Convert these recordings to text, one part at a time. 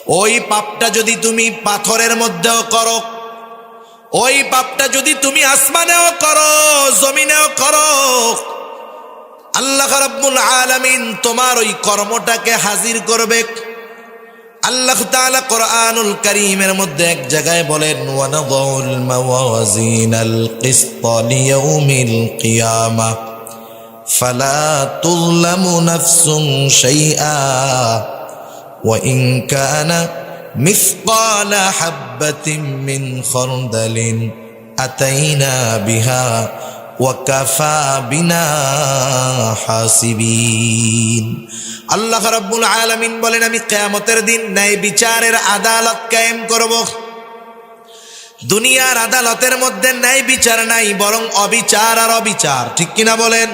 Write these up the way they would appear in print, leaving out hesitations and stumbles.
ওই পাপটা যদি তুমি পাথরের মধ্যেও করো, ওই পাপটা যদি তুমি আসমানেও করো, জমিনেও করো, আল্লাহ রাব্বুল আলামিন তোমার ওই কর্মটাকে হাজির করবে। আল্লাহ তাআলা কোরআনুল কারীমের মধ্যে এক জায়গায় বলেন, ওয়ানাযাউল মাওয়াজিনাল কিসতা লিয়াউমিল কিয়ামাহ ফালা তুযলামু নাফসুন শাইআ ওয়া ইন কানা মিসকালা হাববাতিন মিন খারদালিন আতাইনা বিহা ওয়া কাফা বিনা হাসিবিন। আল্লাহ রাব্বুল আলামিন বলেন, আমি কিয়ামতের দিন ন্যায় বিচারের আদালত কায়েম করব। দুনিয়ার আদালতের মধ্যে ন্যায় বিচার নাই, বরং অবিচার আর অবিচার, ঠিক কিনা বলেন?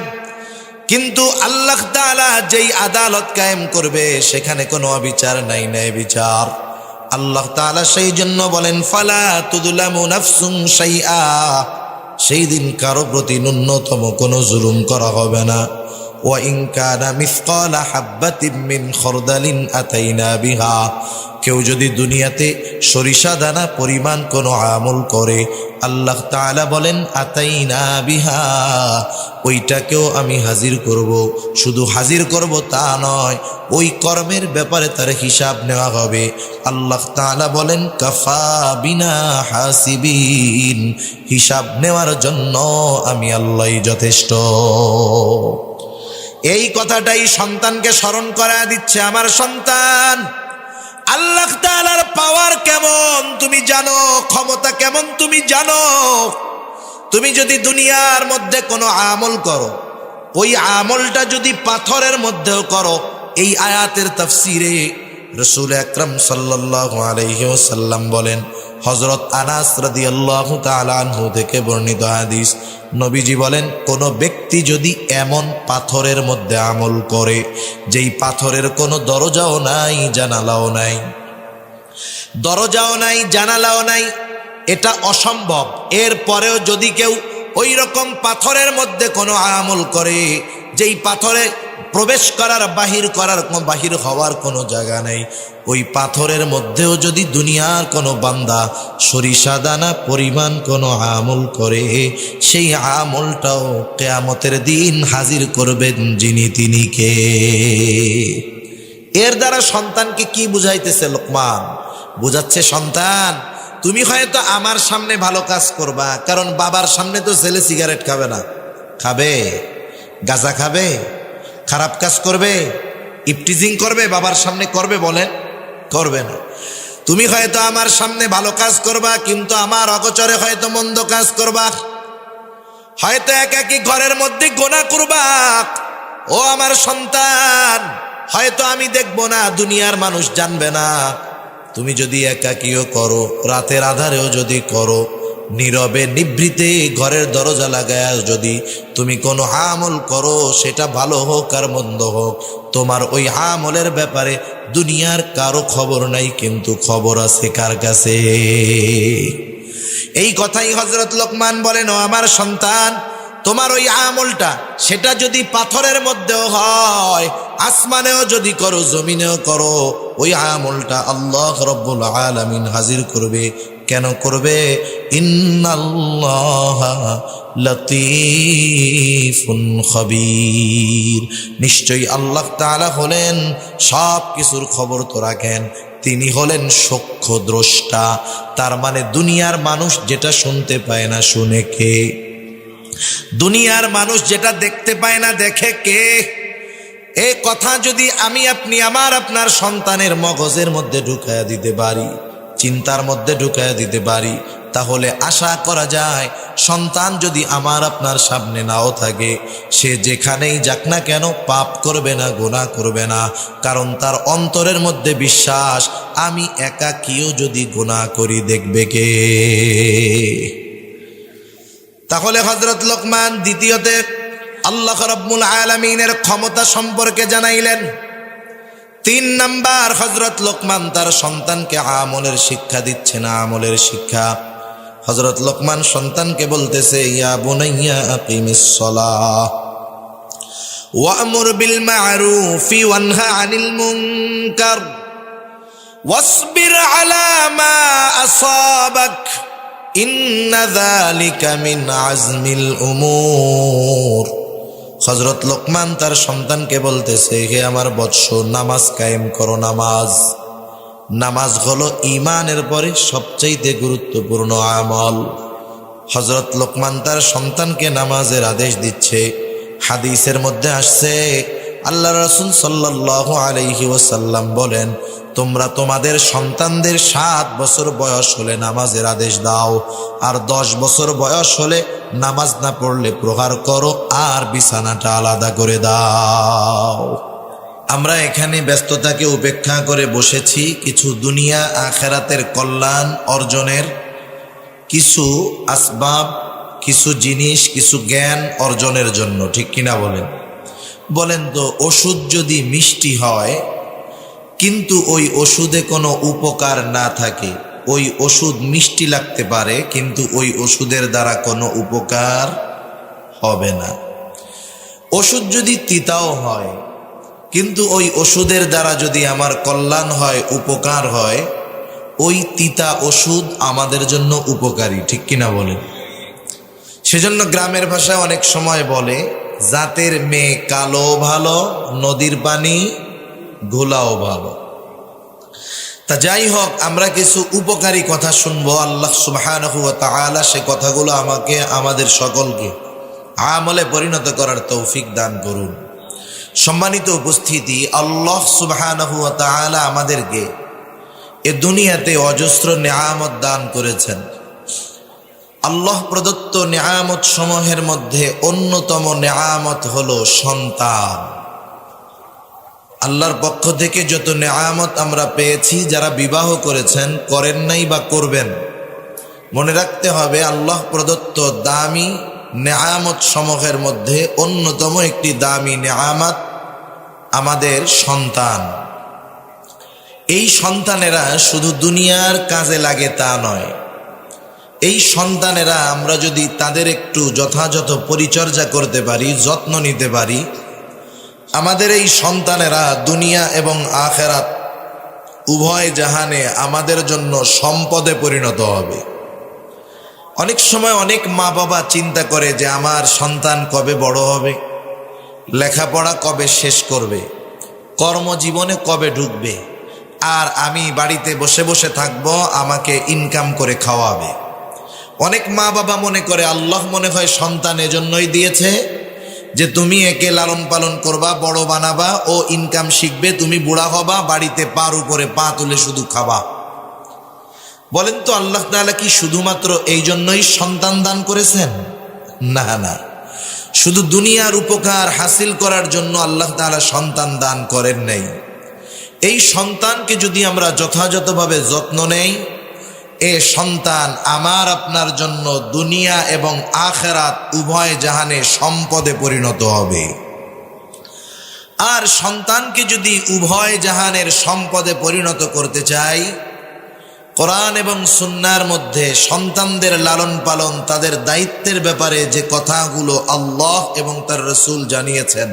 কিন্তু আল্লাহ তাআলা যেই আদালত কায়েম করবে সেখানে কোনো অবিচার নাই, ন্যায় বিচার। আল্লাহ তাআলা সেই জন্য বলেন, ফালা তুযলামু নাফসুন শাইআ, সেই দিন কারো প্রতি ন্যূনতম কোনো জুলুম করা হবে না। ওয়া ইন কানা মিসকালা হাববাতিন মিন খারদালিন আতাইনা বিহা, কেউ যদি দুনিয়াতে সরিষা দানা পরিমাণ কোনো আমল করে, আল্লাহ তাআলা বলেন আতাইনা বিহা, ওইটাকেও আমি হাজির করব। শুধু হাজির করব তা নয়, ওই কর্মের ব্যাপারে তার হিসাব নেওয়া হবে। আল্লাহ তাআলা বলেন কাফা বিনা হাসিবিন, হিসাব নেওয়ার জন্য আমি আল্লাহই যথেষ্ট। এই কথাটাই সন্তানকে স্মরণ করায় দিচ্ছে, আমার সন্তান, আল্লাহ তাআলার পাওয়ার কেমন তুমি জানো, ক্ষমতা কেমন তুমি জানো। তুমি যদি দুনিয়ার মধ্যে কোনো আমল করো, ওই আমলটা যদি পাথরের মধ্যেও করো, এই আয়াতের তাফসিরে রাসূল আকরাম সাল্লাল্লাহু আলাইহি ওয়াসাল্লাম বলেন, হযরত আনাস রাদিয়াল্লাহু তাআলা আনহু থেকে বর্ণিত হাদিস, নবীজি বলেন, কোন ব্যক্তি যদি এমন পাথরের মধ্যে আমল করে যেই পাথরের কোনো দরজাও নাই, জানালাও নাই, দরজাও নাই, জানালাও নাই, এটা অসম্ভব, এরপরেও যদি কেউ ওই রকম পাথরের মধ্যে কোনো আমল করে যেই পাথরে প্রবেশ করার বাহির হওয়ার কোনো জায়গা নেই, ওই পাথরের মধ্যেও যদি দুনিয়ার কোনো বান্দা সরিষা দানা পরিমাণ কোনো আমল করে, সেই আমলটাও কিয়ামতের দিন হাজির করবেন যিনি, তিনি কে? এর দ্বারা সন্তানকে কি বুঝাইতেছে লোকমান? বুঝাচ্ছে, সন্তান তুমি হয়তো আমার সামনে ভালো কাজ করবা, কারণ বাবার সামনে তো ছেলে সিগারেট খাবে না, খাবে? গাঁজা খাবে? খারাপ কাজ করবে? ইফটিজিং করবে? বাবার সামনে করবে? বলেন, করবে না। তুমি হয়তো আমার সামনে ভালো কাজ করবা, কিন্তু আমার অগোচরে হয়তো মন্দ কাজ করবা, হয়তো একাকী ঘরের মধ্যে গুনাহ করবা। ও আমার সন্তান, হয়তো আমি দেখব না, দুনিয়ার মানুষ জানবে না। তুমি যদি একাকীও করো, রাতের আধারেও যদি করো, নীরবে নিভৃতে ঘরের দরজা লাগায় যদি তুমি কোনো আমল করো, সেটা ভালো হোক আর মন্দ হোক, তোমার ওই আমলের ব্যাপারে দুনিয়ার কারো খবর নাই, কিন্তু খবর আছে কার কাছে? এই কথাই হযরত লোকমান বলেন, ও আমার সন্তান, তোমার ওই আমলটা সেটা যদি পাথরের মধ্যেও হয়, আসমানেও যদি করো, জমিনেও করো, ওই আমলটা আল্লাহ রাব্বুল আলামিন হাজির করবে। কেন করবে? ইন্নাল্লাহা লতীফুন খবীর, নিশ্চয়ই আল্লাহ তাআলা হলেন সব কিছুর খবর তো রাখেন, তিনি হলেন সূক্ষ্ম দ্রষ্টা। তার মানে দুনিয়ার মানুষ যেটা শুনতে পায় না, শুনে কে? দুনিয়ার মানুষ যেটা দেখতে পায় না, দেখে কে? এই কথা যদি আমি আপনি আমার আপনার সন্তানের মগজের মধ্যে ঢুকায়া দিতে পারি, চিন্তার মধ্যে ঢুকায়া দিতে পারি, তাহলে আশা করা যায় সন্তান যদি আমার আপনার সামনে নাও থাকে, সে যেখানেই যাক না কেন পাপ করবে না, গুনাহ করবে না, কারণ তার অন্তরের মধ্যে বিশ্বাস, আমি একাকীও যদি গুনাহ করি দেখবে কে? তাহলে হযরত লোকমান দ্বিতীয়তে আল্লাহ রাব্বুল আলামিনের ক্ষমতা সম্পর্কে জানাইলেন। 3 নাম্বার, হযরত লোকমান তার সন্তানকে আমলের শিক্ষা দিচ্ছে না, আমলের শিক্ষা। হযরত লোকমান সন্তানকে বলতেছে, ইয়া বুনাইয়া আকিমিস সালাহ ওয়া'মুর বিল মা'রুফি ওয়ানহা আনিল মুনকার ওয়াসবির আলা মা আসাবাক ইন্না যালিকা মিন আজমিল উমুর। হযরত লোকমান তার সন্তানকে বলতেছে, হে আমার বৎস, নামাজ কায়েম করো। নামাজ হলো ঈমানের পরে সবচাইতে গুরুত্বপূর্ণ আমল। হযরত লোকমান তার সন্তানকে নামাজের আদেশ দিচ্ছে। হাদিসের মধ্যে আসছে, আল্লাহ রাসূল সাল্লাল্লাহু আলাইহি ওয়াসাল্লাম বলেন, তোমরা তোমাদের সন্তানদের 7 বছর বয়স হলে নামাজের আদেশ দাও, আর 10 বছর বয়স হলে নামাজ না পড়লে প্রহার করো, আর বিছানাটা আলাদা করে দাও। আমরা এখানে ব্যস্ততাকে উপেক্ষা করে বসেছি কিছু দুনিয়া আখেরাতের কল্যাণ অর্জনের কিছু আসবাব, কিছু জিনিস, কিছু জ্ঞান অর্জনের জন্য, ঠিক কিনা বলেন তো? ওষুধ যদি মিষ্টি হয় কিন্তু ওই ওষুধে কোনো উপকার না থাকে, ওই ওষুধ মিষ্টি লাগতে পারে কিন্তু ওই ওষুধের দ্বারা কোনো উপকার হবে না। ওষুধ যদি তিতাও হয় কিন্তু ওই ওষুধের দ্বারা যদি আমার কল্যাণ হয়, উপকার হয়, ওই তিতা ওষুধ আমাদের জন্য উপকারী, ঠিক কিনা বলেন? সেজন্য গ্রামের ভাষায় অনেক সময় বলে, জাতের মেয়ে কালো ভালো, নদীর পানি ঘোলাও ভালো। তা যাই হোক, আমরা কিছু উপকারী কথা শুনবো। আল্লাহ সুবহানাহু ওয়া তাআলা সে কথাগুলো আমাকে, আমাদের সকলকে আমলে পরিণত করার তৌফিক দান করুন। সম্মানিত উপস্থিতি, আল্লাহ সুবহানাহু ওয়া তাআলা আমাদেরকে এ দুনিয়াতে অজস্র নেয়ামত দান করেছেন। আল্লাহ প্রদত্ত নেয়ামত সমূহের মধ্যে অন্যতম নেয়ামত হলো সন্তান। আল্লাহর পক্ষ থেকে যত নেয়ামত আমরা পেয়েছি, যারা বিবাহ করেছেন, করেন নাই বা করবেন, মনে রাখতে হবে আল্লাহ প্রদত্ত দামি নেয়ামত সমূহের মধ্যে অন্যতম একটি দামি নেয়ামত আমাদের সন্তান। এই সন্তানেরা শুধু দুনিয়ার কাজে লাগে তা নয়, এই সন্তানেরা আমরা যদি তাদের একটু যথাযথ পরিচর্যা করতে পারি, যত্ন নিতে পারি, আমাদের এই সন্তানেরা দুনিয়া এবং আখেরাত উভয় জাহানে আমাদের জন্য সম্পদে পরিণত হবে। অনেক সময় অনেক মা বাবা চিন্তা করে যে আমার সন্তান কবে বড় হবে, লেখাপড়া কবে শেষ করবে, কর্মজীবনে কবে ঢুকবে, আর আমি বাড়িতে বসে বসে থাকবো, আমাকে ইনকাম করে খাওয়াবে। অনেক মা বাবা মনে করে আল্লাহ মনে হয় সন্তান এজন্যই দিয়েছে যে তুমি একে লালন পালন করবা, বড় বানাবা, ও ইনকাম শিখবে, তুমি বুড়া হবা, বাড়িতে পার উপরে পা তুলে শুধু খাবা। বলেন তো, আল্লাহ তাআলা কি শুধুমাত্র এই জন্যই সন্তান দান করেছেন? না, শুধু দুনিয়ার উপকার হাসিল করার জন্য আল্লাহ তাআলা সন্তান দান করেন নাই। এই সন্তানকে যদি আমরা যথাযথভাবে যত্ন নেই, এ সন্তান আমার আপনার জন্য দুনিয়া এবং আখেরাত উভয় জাহানে সম্পদে পরিণত হবে। আর সন্তানকে যদি উভয় জাহানের সম্পদে পরিণত করতে চাই, কোরআন এবং সুন্নাহর মধ্যে সন্তানদের লালন পালন, তাদের দায়িত্বের ব্যাপারে যে কথাগুলো আল্লাহ এবং তার রাসূল জানিয়েছেন,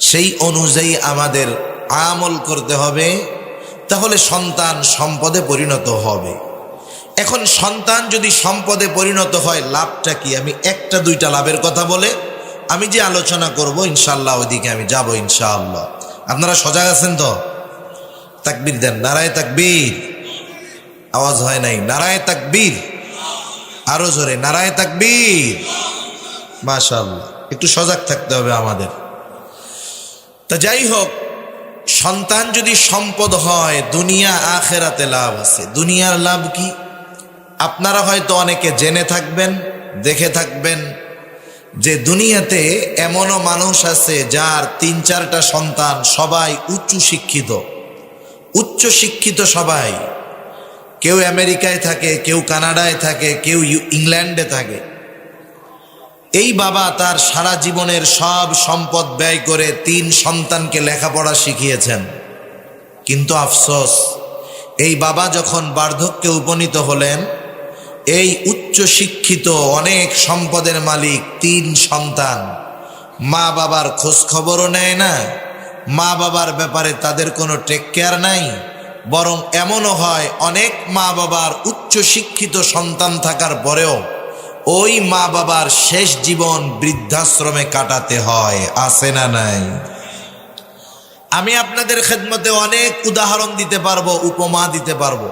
সেই অনুযায়ী আমাদের আমল করতে হবে, তাহলে সন্তান সম্পদে পরিণত হবে। এখন সন্তান যদি সম্পদে পরিণত হয়, লাভটা কি? আমি একটা দুইটা লাভের কথা বলে আমি যে আলোচনা করব ইনশাআল্লাহ ওইদিকে আমি যাব ইনশাআল্লাহ। আপনারা সজাগ আছেন তো? তাকবীর দেন, নারায়ে তাকবীর। আওয়াজ হয় নাই, নারায়ে তাকবীর। আরো জোরে, নারায়ে তাকবীর। মাশাআল্লাহ, একটু সজাগ থাকতে হবে আমাদের। তা যাই হোক, সন্তান যদি সম্পদ হয়, দুনিয়া আখেরাতে লাভ আছে। দুনিয়ার লাভ কি? আপনারা হয়তো অনেকে জেনে থাকবেন, দেখে থাকবেন যে দুনিয়াতে এমনও মানুষ আছে যার 3-4টা সন্তান, সবাই উচ্চ শিক্ষিত সবাই। কেউ আমেরিকায় থাকে, কেউ কানাডায় থাকে, কেউ ইংল্যান্ডে থাকে। এই বাবা তার সারা জীবনের সব সম্পদ ব্যয় করে 3 সন্তানকে লেখাপড়া শিখিয়েছেন, কিন্তু আফসোস, এই বাবা যখন বার্ধক্যে উপনীত হলেন, এই উচ্চ শিক্ষিত অনেক সম্পদের মালিক 3 সন্তান মা বাবার খোঁজ খবরও নেয় না, মা বাবার ব্যাপারে তাদের কোনো টেক কেয়ার নাই, বরং এমনও হয় অনেক মা বাবার উচ্চ শিক্ষিত সন্তান থাকার পরেও ওই মা বাবার শেষ জীবন বৃদ্ধাশ্রমে কাটাতে হয়, আছে না নাই? আমি আপনাদের খেদমতে অনেক উদাহরণ দিতে পারবো, উপমা দিতে পারবো,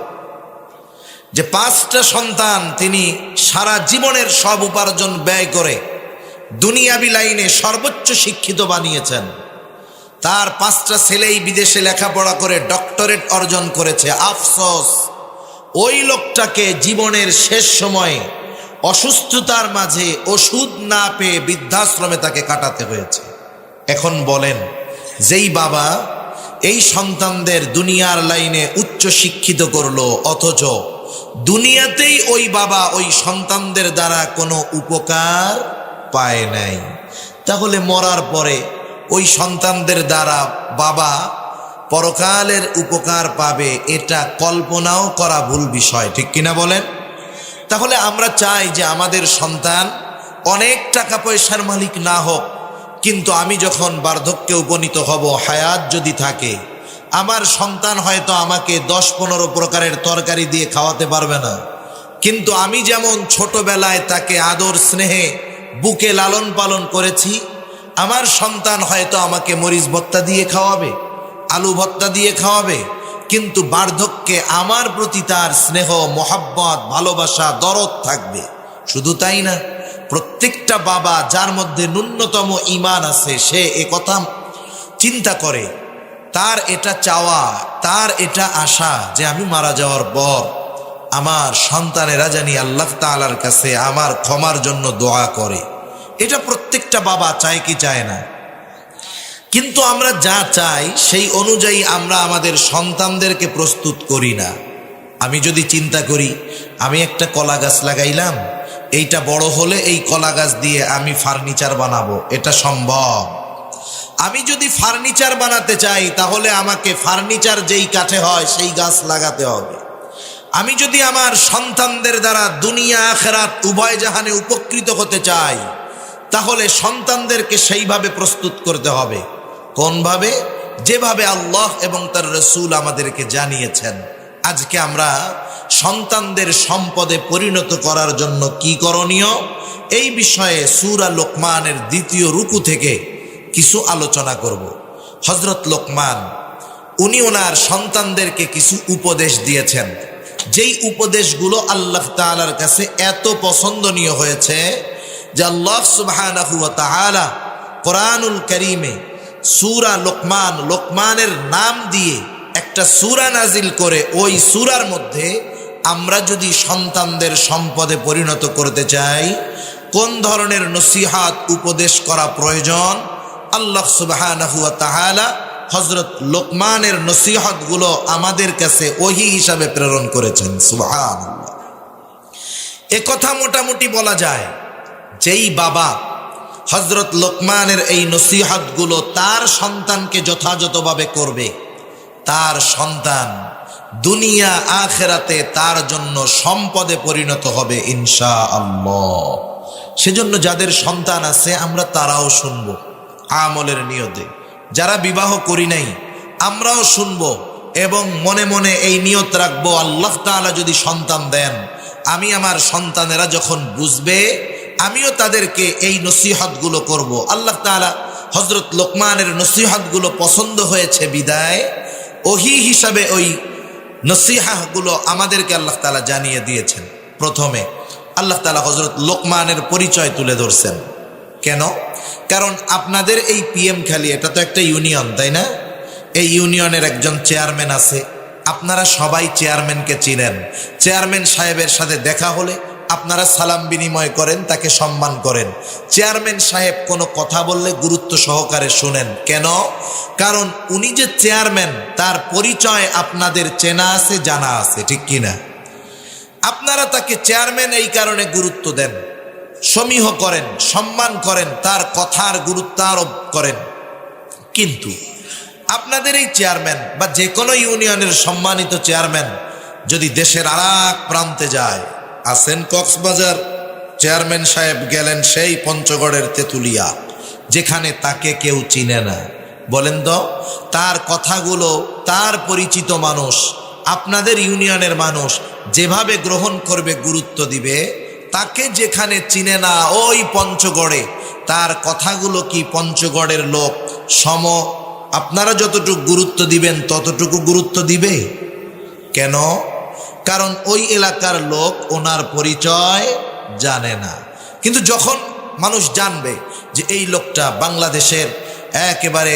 যে 5টা সন্তান তিনি সারা জীবনের সব উপার্জন ব্যয় করে দুনিয়াবি লাইনে সর্বোচ্চ শিক্ষিত বানিয়েছেন। তার 5টা ছেলেই বিদেশে লেখাপড়া করে ডক্টরেট অর্জন করেছে। আফসোস, ওই লোকটাকে জীবনের শেষ সময়ে অসুস্থতার মাঝে ওষুধ না পেয়ে বৃদ্ধাশ্রমে তাকে কাটাতে হয়েছে। এখন বলেন, যেই বাবা এই সন্তানদের দুনিয়ার লাইনে উচ্চ শিক্ষিত করলো, অথচ দুনিয়াতেই ওই বাবা ওই সন্তানদের দ্বারা কোনো উপকার পায় নাই, তাহলে মরার পরে ওই সন্তানদের দ্বারা বাবা পরকালের উপকার পাবে, এটা কল্পনাও করা ভুল বিষয়, ঠিক কিনা বলেন? তাহলে আমরা চাই যে আমাদের সন্তান অনেক টাকা পয়সার মালিক না হোক, কিন্তু আমি যখন বার্ধক্যে উপনীত হব, হায়াত যদি থাকে, আমার সন্তান হয়তো আমাকে 10-15 প্রকারের তরকারি দিয়ে খাওয়াতে পারবে না, কিন্তু আমি যেমন ছোটবেলায় তাকে আদর স্নেহে বুকে লালন পালন করেছি, আমার সন্তান হয়তো আমাকে মরিচ ভর্তা দিয়ে খাওয়াবে, আলু ভর্তা দিয়ে খাওয়াবে, কিন্তু বার্ধক্যে আমার প্রতি তার স্নেহ, মোহাব্বত, ভালোবাসা, দরদ থাকবে। শুধু তাই না, প্রত্যেকটা বাবা যার মধ্যে ন্যূনতম ঈমান আছে, সে একথা চিন্তা করে, তার এটা চাওয়া, তার এটা আশা যে আমি মারা যাওয়ার পর আমার সন্তানেরা জানি আল্লাহ তাআলার কাছে আমার ক্ষমার জন্য দোয়া করে। এটা প্রত্যেকটা বাবা চায় কি চায় না? কিন্তু আমরা যা চাই সেই অনুযায়ী আমরা আমাদের সন্তানদেরকে প্রস্তুত করি না। আমি যদি চিন্তা করি, আমি একটা কলা গাছ লাগাইলাম, এইটা বড় হলে এই কলা গাছ দিয়ে আমি ফার্নিচার বানাবো, এটা সম্ভব? আমি যদি ফার্নিচার বানাতে চাই, তাহলে আমাকে ফার্নিচার যেই কাঠে হয় সেই গাছ লাগাতে হবে। আমি যদি আমার সন্তানদের দ্বারা দুনিয়া আখিরাত উভয় জাহানে উপকৃত হতে চাই, তাহলে সন্তানদেরকে সেইভাবে প্রস্তুত করতে হবে। কোনভাবে? যেভাবে আল্লাহ এবং তার রাসূল আমাদেরকে জানিয়েছেন। আজকে আমরা সন্তানদের সম্পদে পরিণত করার জন্য কি করণীয়, এই বিষয়ে সূরা লোকমানের 2য় রুকু থেকে কিছু আলোচনা করব। হযরত লোকমান উনি ওনার সন্তানদেরকে কিছু উপদেশ দিয়েছেন, যেই উপদেশগুলো আল্লাহ তাআলার কাছে এত পছন্দনীয় হয়েছে যে আল্লাহ সুবহানাহু ওয়া তাআলা কোরআনুল কারীমে সূরা লোকমান, লোকমানের নাম দিয়ে একটা সূরা নাজিল করে, ওই সূরার মধ্যে আমরা যদি সন্তানদের সম্পদে পরিণত করতে চাই, কোন ধরনের নসিহত উপদেশ করা প্রয়োজন, আল্লাহ সুবহানাহু ওয়া তাআলা হযরত লোকমানের নসিহতগুলো আমাদের কাছে ওহী হিসাবে প্রেরণ করেছেন। সুবহানাল্লাহ। একথা মোটামুটি বলা যায়, যেই বাবা হযরত লোকমানের এই নসিহতগুলো তার সন্তানকে যথাযথভাবে করবে, তার সন্তান দুনিয়া আখিরাতে তার জন্য সম্পদে পরিণত হবে ইনশাআল্লাহ। সেজন্য যাদের সন্তান আছে আমরা তারাও শুনবো আমলের নিয়তে, যারা বিবাহ করি নাই আমরাও শুনবো এবং মনে মনে এই নিয়ত রাখবো, আল্লাহ তাআলা যদি সন্তান দেন, আমি আমার সন্তানেরা যখন বুঝবে আমিও তাদেরকে এই নসিহতগুলো করব। আল্লাহ তাআলা হযরত লোকমানের নসিহতগুলো পছন্দ হয়েছে বিদায় ওহী হিসাবে ওই নসিহাগুলো আমাদেরকে আল্লাহ তাআলা জানিয়ে দিয়েছেন। প্রথমে আল্লাহ তাআলা হযরত লোকমানের পরিচয় তুলে ধরছেন। কেন? কারণ আপনাদের এই পিএম খালি, এটা তো একটা ইউনিয়ন, তাই না? এই ইউনিয়নের একজন চেয়ারম্যান আছে, আপনারা সবাই চেয়ারম্যানকে চিনেন। চেয়ারম্যান সাহেবের সাথে দেখা হলে আপনারা সালাম বিনিময় করেন, তাকে সম্মান করেন। চেয়ারম্যান সাহেব কোনো কথা বললে গুরুত্ব সহকারে শুনেন। কেন? কারণ উনি যে চেয়ারম্যান, তার পরিচয় আপনাদের চেনা আছে, জানা আছে, ঠিক কিনা? আপনারা তাকে চেয়ারম্যান এই কারণে গুরুত্ব দেন, সমীহ করেন, সম্মান করেন, তার কথার গুরুত্ব আরোপ করেন। কিন্তু আপনাদের এই চেয়ারম্যান বা যে কোনো ইউনিয়নের সম্মানিত চেয়ারম্যান যদি দেশের আরেক প্রান্তে যায়, আসেন কক্সবাজার, চেয়ারম্যান সাহেব গেলেন সেই পঞ্চগড়ের তেঁতুলিয়া, যেখানে তাকে কেউ চিনে না, বলেন তো, তার কথাগুলো তার পরিচিত মানুষ, আপনাদের ইউনিয়নের মানুষ যেভাবে গ্রহণ করবে, গুরুত্ব দিবে, তাকে যেখানে চিনে না ওই পঞ্চগড়ে তার কথাগুলো কি পঞ্চগড়ের লোক সম আপনারা যতটুকু গুরুত্ব দিবেন ততটুকু গুরুত্ব দিবে? কেন? কারণ ওই এলাকার লোক ওনার পরিচয় জানে না। কিন্তু যখন মানুষ জানবে যে এই লোকটা বাংলাদেশের একেবারে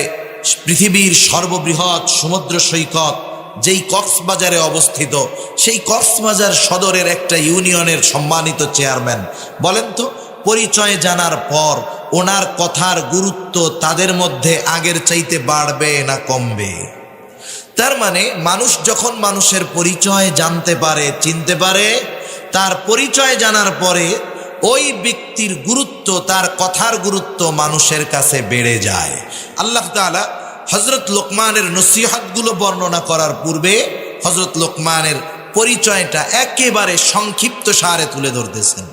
পৃথিবীর সর্ববৃহৎ সমুদ্র সৈকত যেই কক্সবাজারে অবস্থিত, সেই কক্সবাজার সদরের একটা ইউনিয়নের সম্মানিত চেয়ারম্যান, বলেন তো পরিচয় জানার পর ওনার কথার গুরুত্ব তাদের মধ্যে আগের চাইতে বাড়বে না কমবে? তার মানে মানুষ যখন মানুষের পরিচয় জানতে পারে, চিনতে পারে, তার পরিচয় জানার পরে ওই ব্যক্তির গুরুত্ব, তার কথার গুরুত্ব মানুষের কাছে বেড়ে যায়। আল্লাহ তাআলা হযরত লোকমানের নসিহতগুলো বর্ণনা করার পূর্বে হযরত লোকমানের পরিচয়টা একেবারে সংক্ষিপ্ত সারে তুলে ধরতেছেন।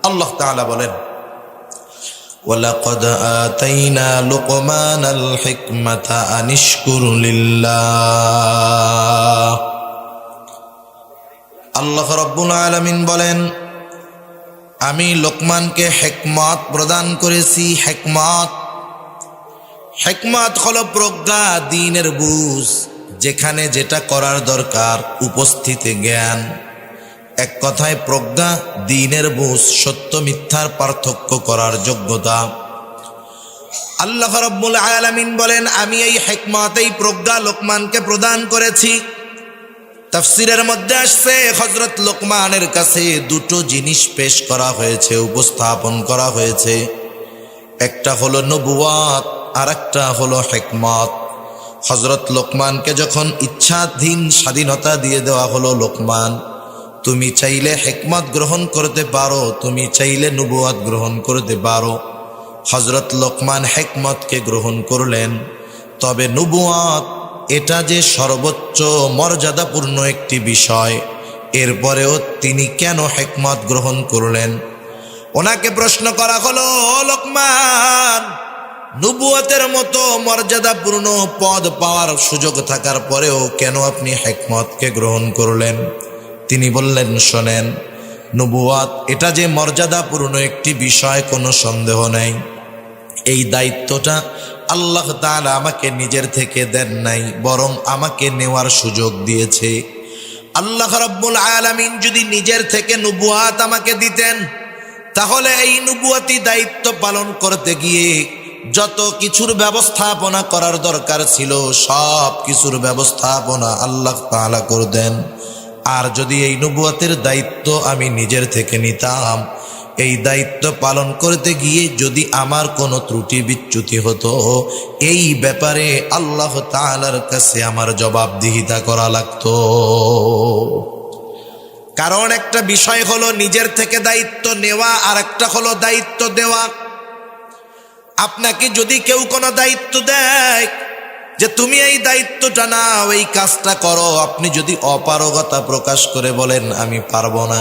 আল্লাহ তাআলা বলেন, ওয়ালাকাদ আতাইনা লুকমানাল হিকমাতা আনিশকুর লিল্লাহ। আল্লাহ রাব্বুল আলামিন বলেন, আমি লোকমানকে হিকমত প্রদান করেছি। হিকমত হলো প্রজ্ঞা, দ্বীনের বুঝ, যেখানে যেটা করার দরকার উপস্থিতে জ্ঞান। এক কথায় প্রজ্ঞা, দ্বীনের বুঝ, সত্য মিথ্যার পার্থক্য করার যোগ্যতা। আল্লাহ রাব্বুল আলামিন বলেন, আমি এই হিকমত, এই প্রজ্ঞা লোকমানকে প্রদান করেছি। তাফসীরের মধ্যে আসছে হযরত লোকমানের কাছে দুটো জিনিস পেশ করা হয়েছে, উপস্থাপন করা হয়েছে। একটা হলো নবুয়াত, আর একটা হলো হিকমত। হযরত লোকমানকে যখন ইচ্ছাধীন স্বাধীনতা দিয়ে দেওয়া হলো, লোকমান তুমি চাইলে হিকমত গ্রহণ করতে পারো, তুমি চাইলে নবুয়াত গ্রহণ করতে পারো। হযরত লোকমান হিকমতকে গ্রহণ করলেন, তবে নবুয়াত এটা যে সর্বোচ্চ মর্যাদাপূর্ণ একটি বিষয়, এরপরেও তিনি কেন হিকমত গ্রহণ করলেন? ওনাকে প্রশ্ন করা হলো, লোকমান নবুয়তের মতো মর্যাদাপূর্ণ পদ পাওয়ার সুযোগ থাকার পরেও কেন আপনি হিকমতকে গ্রহণ করলেন? তিনি বললেন, শোনেন, নবুয়াত এটা যে মর্যাদাপূর্ণ একটি বিষয়, কোনো সন্দেহ নেই। এই দায়িত্বটা আল্লাহ তাআলা আমাকে নিজের থেকে দেন নাই, বরং আমাকে নেওয়ার সুযোগ দিয়েছে। আল্লাহ রাব্বুল আলামিন যদি নিজের থেকে নবুয়াত আমাকে দিতেন, তাহলে এই নবুয়াতি দায়িত্ব পালন করতে গিয়ে যত কিছুর ব্যবস্থাপনা করার দরকার ছিল সব কিছুর ব্যবস্থাপনা আল্লাহ তাআলা করতেন। আর যদি এই নবুয়াতের দায়িত্ব আমি নিজের থেকে নিতাম, এই দায়িত্ব পালন করতে গিয়ে যদি আমার কোনো ত্রুটি বিচ্যুতি হতো, এই ব্যাপারে আল্লাহ তাআলার কাছে আমার জবাবদিহিতা করা লাগতো। কারণ একটা বিষয় হলো নিজের থেকে দায়িত্ব নেওয়া, আর একটা হলো দায়িত্ব দেওয়া। আপনাকে যদি কেউ কোনো দায়িত্ব দেয় যে তুমি এই দায়িত্বটা নাও, এই কাজটা করো, আপনি যদি অপারগতা প্রকাশ করে বলেন আমি পারবো না,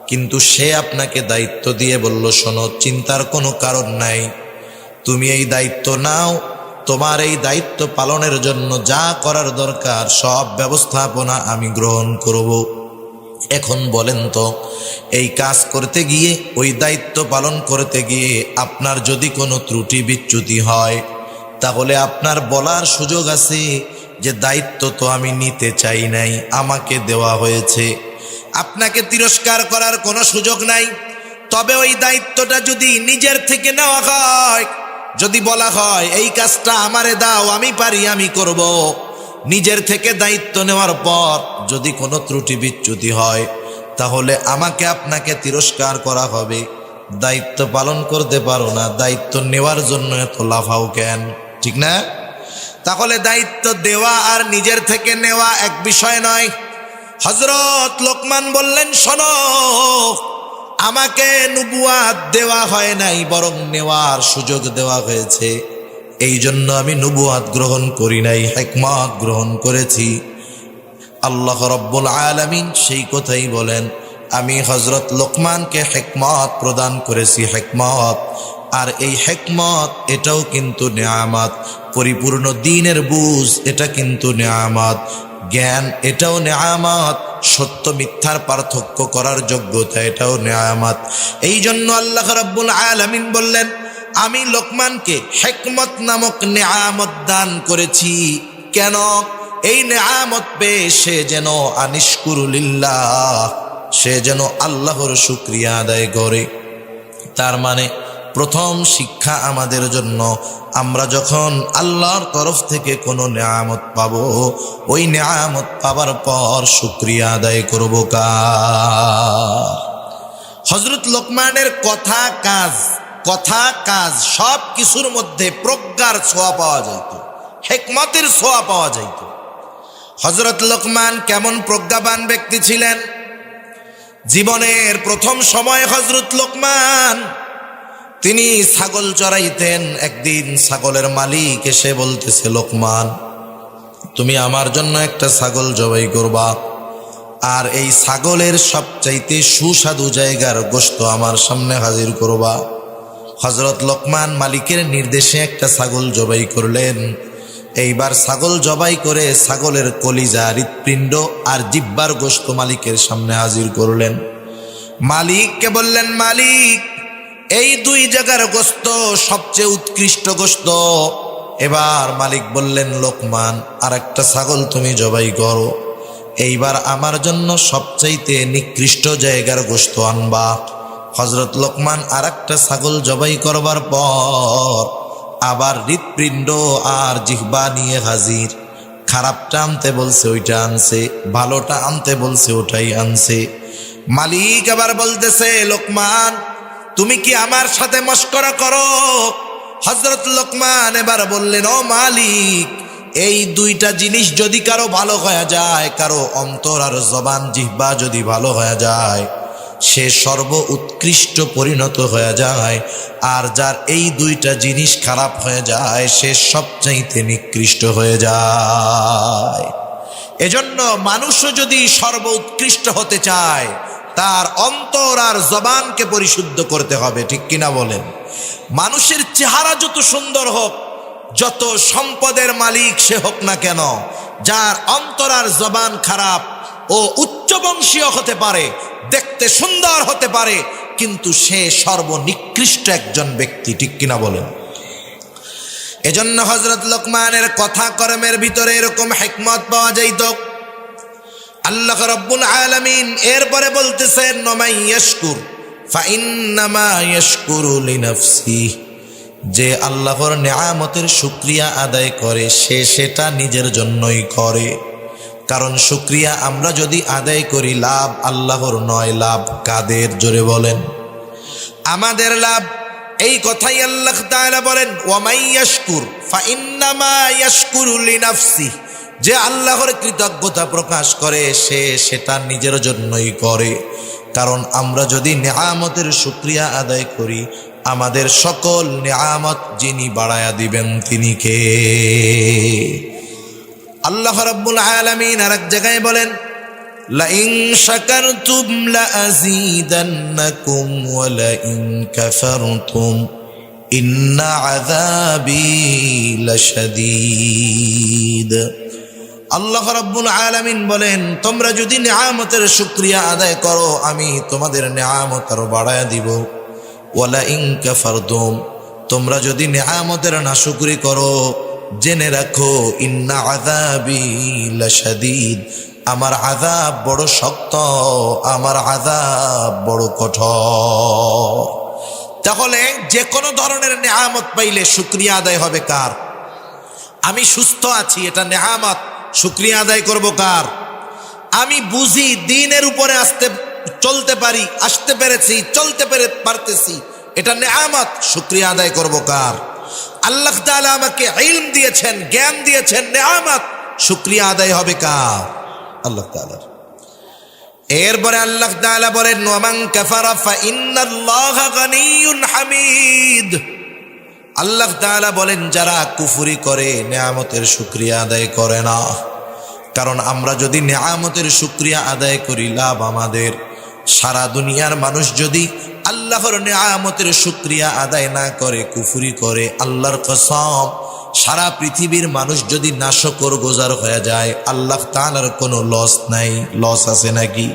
কিন্তু সে আপনাকে দায়িত্ব দিয়ে বলল, শোনো, চিন্তার কোনো কারণ নাই, তুমি এই দায়িত্ব নাও, তোমার এই দায়িত্ব পালনের জন্য যা করার দরকার সব ব্যবস্থাপনা আমি গ্রহণ করব। এখন বলেন তো, এই কাজ করতে গিয়ে, ওই দায়িত্ব পালন করতে গিয়ে আপনার যদি কোনো ত্রুটি বিচ্যুতি হয়, তাহলে আপনার বলার সুযোগ আছে যে দায়িত্ব তো আমি নিতে চাই নাই, আমাকে দেওয়া হয়েছে। আপনাকে তিরস্কার করার কোনো সুযোগ নাই। তবে ওই দায়িত্বটা যদি নিজের থেকে নেওয়া হয়, যদি বলা হয় এই কাজটা আমারে দাও, আমি পারি, আমি করব, নিজের থেকে দায়িত্ব নেওয়ার পর যদি কোনো ত্রুটি বিচ্যুতি হয়, তাহলে আমাকে আপনাকে তিরস্কার করা হবে। দায়িত্ব পালন করতে পারো না, দায়িত্ব নেওয়ার জন্য এত লাফাও কেন? ঠিক না? তাহলে দায়িত্ব দেওয়া আর নিজের থেকে নেওয়া এক বিষয় নয়। হযরত লোকমান বললেন, শোনো, আমাকে নবুয়াত দেওয়া হয় নাই, বরং নেওয়ার সুযোগ দেওয়া হয়েছে। এই জন্য আমি নবুয়াত গ্রহণ করি নাই, হিকমত গ্রহণ করেছি। আল্লাহ রাব্বুল আলামিন সেই কথাই বলেন, আমি হযরত লোকমানকে হিকমত প্রদান করেছি। হিকমত আর এই হিকমত এটাও কিন্তু নেয়ামত, পরিপূর্ণ দ্বীনের বুঝ এটা কিন্তু নেয়ামত, জ্ঞান এটাও নেয়ামত, সত্য মিথ্যার পার্থক্য করার যোগ্যতা এটাও নেয়ামত। এই জন্য আল্লাহ রাব্বুল আলামিন বললেন, আমি লোকমানকে হিকমত নামক নেয়ামত দান করেছি। কেন? এই নেয়ামত পেয়ে সে যেন আনিশকুরুলিল্লাহ, সে যেন আল্লাহর শুকরিয়া আদায় করে। তার মানে প্রথম শিক্ষা আমাদের জন্য, আমরা যখন আল্লাহর তরফ থেকে কোনো নেয়ামত পাবো, ওই নেয়ামত পাবার পর শুকরিয়া আদায় করব কার? হযরত লোকমানের কথা কাজ সব কিছুর মধ্যে প্রজ্ঞার ছোঁয়া পাওয়া যাইত, হিকমতের ছোঁয়া পাওয়া যাইত। হযরত লোকমান কেমন প্রজ্ঞাবান ব্যক্তি ছিলেন? জীবনের প্রথম সময় হযরত লোকমান তিনি ছাগল চড়াইতেন। একদিন ছাগলের মালিক এসে বলতেছে, লোকমান, তুমি আমার জন্য একটা ছাগল জবাই করবা, আর এই ছাগলের সবচাইতে সুস্বাদু জায়গার গোশত আমার সামনে হাজির করবা। হযরত লোকমান মালিকের নির্দেশে একটা ছাগল জবাই করলেন। এইবার ছাগল জবাই করে ছাগলের কলিজা, হৃৎপিণ্ড আর জিহ্বার গোশত মালিকের সামনে হাজির করলেন। মালিককে বললেন, মালিক, এই দুই জায়গার গোশত সবচেয়ে উৎকৃষ্ট গোশত। এবার মালিক বললেন, লোকমান, আর একটা ছাগল তুমি জবাই করো, এইবার আমার জন্য সবচাইতে নিকৃষ্ট জায়গার গোশত আনবা। হযরত লোকমান আর একটা ছাগল জবাই করবার পর আবার হৃৎপিণ্ড আর জিহ্বা নিয়ে হাজির। খারাপটা আনতে বলছে ওইটা আনছে, ভালোটা আনতে বলছে ওটাই আনছে। মালিক আবার বলতেছে, লোকমান, তুমি কি আমার সাথে মশকরা করো? হযরত লোকমান এবার বললেন, ও মালিক, এই দুইটা জিনিস যদি কারো ভালো হয়ে যায়, কারো অন্তর আর জবান জিহ্বা যদি ভালো হয়ে যায়, সে সর্ব উৎকৃষ্ট পরিণত হয়ে যায়। আর যার এই দুইটা জিনিস খারাপ হয়ে যায়, সে সবচাইতে নিকৃষ্ট হয়ে যায়। এজন্য মানুষও যদি সর্ব উৎকৃষ্ট হতে চায়, তার অন্তর আর জবানকে পরিশুদ্ধ করতে হবে, ঠিক কিনা বলেন? মানুষের চেহারা যত সুন্দর হোক, যত সম্পদের মালিক সে হোক না কেন, যার অন্তর আর জবান খারাপ, ও উচ্চবংশীয় হতে পারে, দেখতে সুন্দর হতে পারে, কিন্তু সে সর্বনিকৃষ্ট একজন ব্যক্তি, ঠিক কিনা বলেন? এজন্য হযরত লোকমানের কথা কর্মের ভিতরে এরকম হিকমত পাওয়া যাইত। আল্লাহ রাব্বুল আলামিন এরপরে বলতেছেন, নমাই ইয়াশকুর ফাইন্নামা ইয়াশকুরু লিনাফসি, যে আল্লাহর নেয়ামতের শুকরিয়া আদায় করে সে সেটা নিজের জন্যই করে। কারণ শুকরিয়া আমরা যদি আদায় করি, লাভ আল্লাহর নয়, লাভ কাদের? জোরে বলেন। আমাদের লাভ। এই কথাই আল্লাহ তাআলা বলেন, ওয়ামাই ইয়াশকুর ফাইন্নামা ইয়াশকুরু লিনাফসি, যে আল্লাহর কৃতজ্ঞতা প্রকাশ করে সে সেটা নিজের জন্যই করে। কারণ আমরা যদি নেয়ামতের শুকরিয়া আদায় করি, আমাদের সকল নেয়ামত যিনি বাড়ায়া দিবেন তিনি কে? আল্লাহ রাব্বুল আলামিন আরেক জায়গায় বলেন, লাইন শাকারতুম লাযীদান্নাকুম ওয়া লাইন কাফারতুম ইন্না আযাবি লাশাদীদ। আল্লাহ রাব্বুল আলামিন বলেন, তোমরা যদি নেয়ামতের শুকরিয়া আদায় করো, আমি তোমাদের নেয়ামত আরো বাড়ায়া দিব। ওয়ালা ইন কাফারতুম, তোমরা যদি নেয়ামতের নাশুকরি করো, জেনে রাখো, ইন্না আযাবি লাশাদীদ, আমার আযাব বড় শক্ত, আমার আযাব বড় কঠোর। তাহলে যে কোনো ধরনের নেয়ামত পাইলে শুকরিয়া আদায় হবে কার? আমি সুস্থ আছি, এটা নেয়ামত, শুকরিয়া আদায় করব কার? আমি বুঝি দ্বীনের উপরে চলতে পারি, আসতে পেরেছি, চলতে পারতেছি, এটা নেয়ামত, শুকরিয়া আদায় করব কার? আল্লাহ তাআলা আমাকে ইলম দিয়েছেন, জ্ঞান দিয়েছেন, নেয়ামত, শুকরিয়া আদায় হবে কার? আল্লাহ তাআলার। এরপরে আল্লাহ তাআলা বলেন, ওয়ামান কাফারা ফাইন্নাল্লাহা গানিয়্যুন হামিদ। আল্লাহ তাআলা বলেন, যারা কুফরি করে নেয়ামতের শুকরিয়া আদায় করে না। কারণ আমরা যদি নেয়ামতের শুকরিয়া আদায় করি, লাভ আমাদের। সারা দুনিয়ার মানুষ যদি আল্লাহ আল্লাহর নিয়ামতের শুকরিয়া আদায় না করে, কুফরি করে, আল্লাহর কসম সারা পৃথিবীর মানুষ যদি নাশকরগুজার হয়ে যায়, আল্লাহ তাআলার কোনো লস নাই। লস আছে নাকি?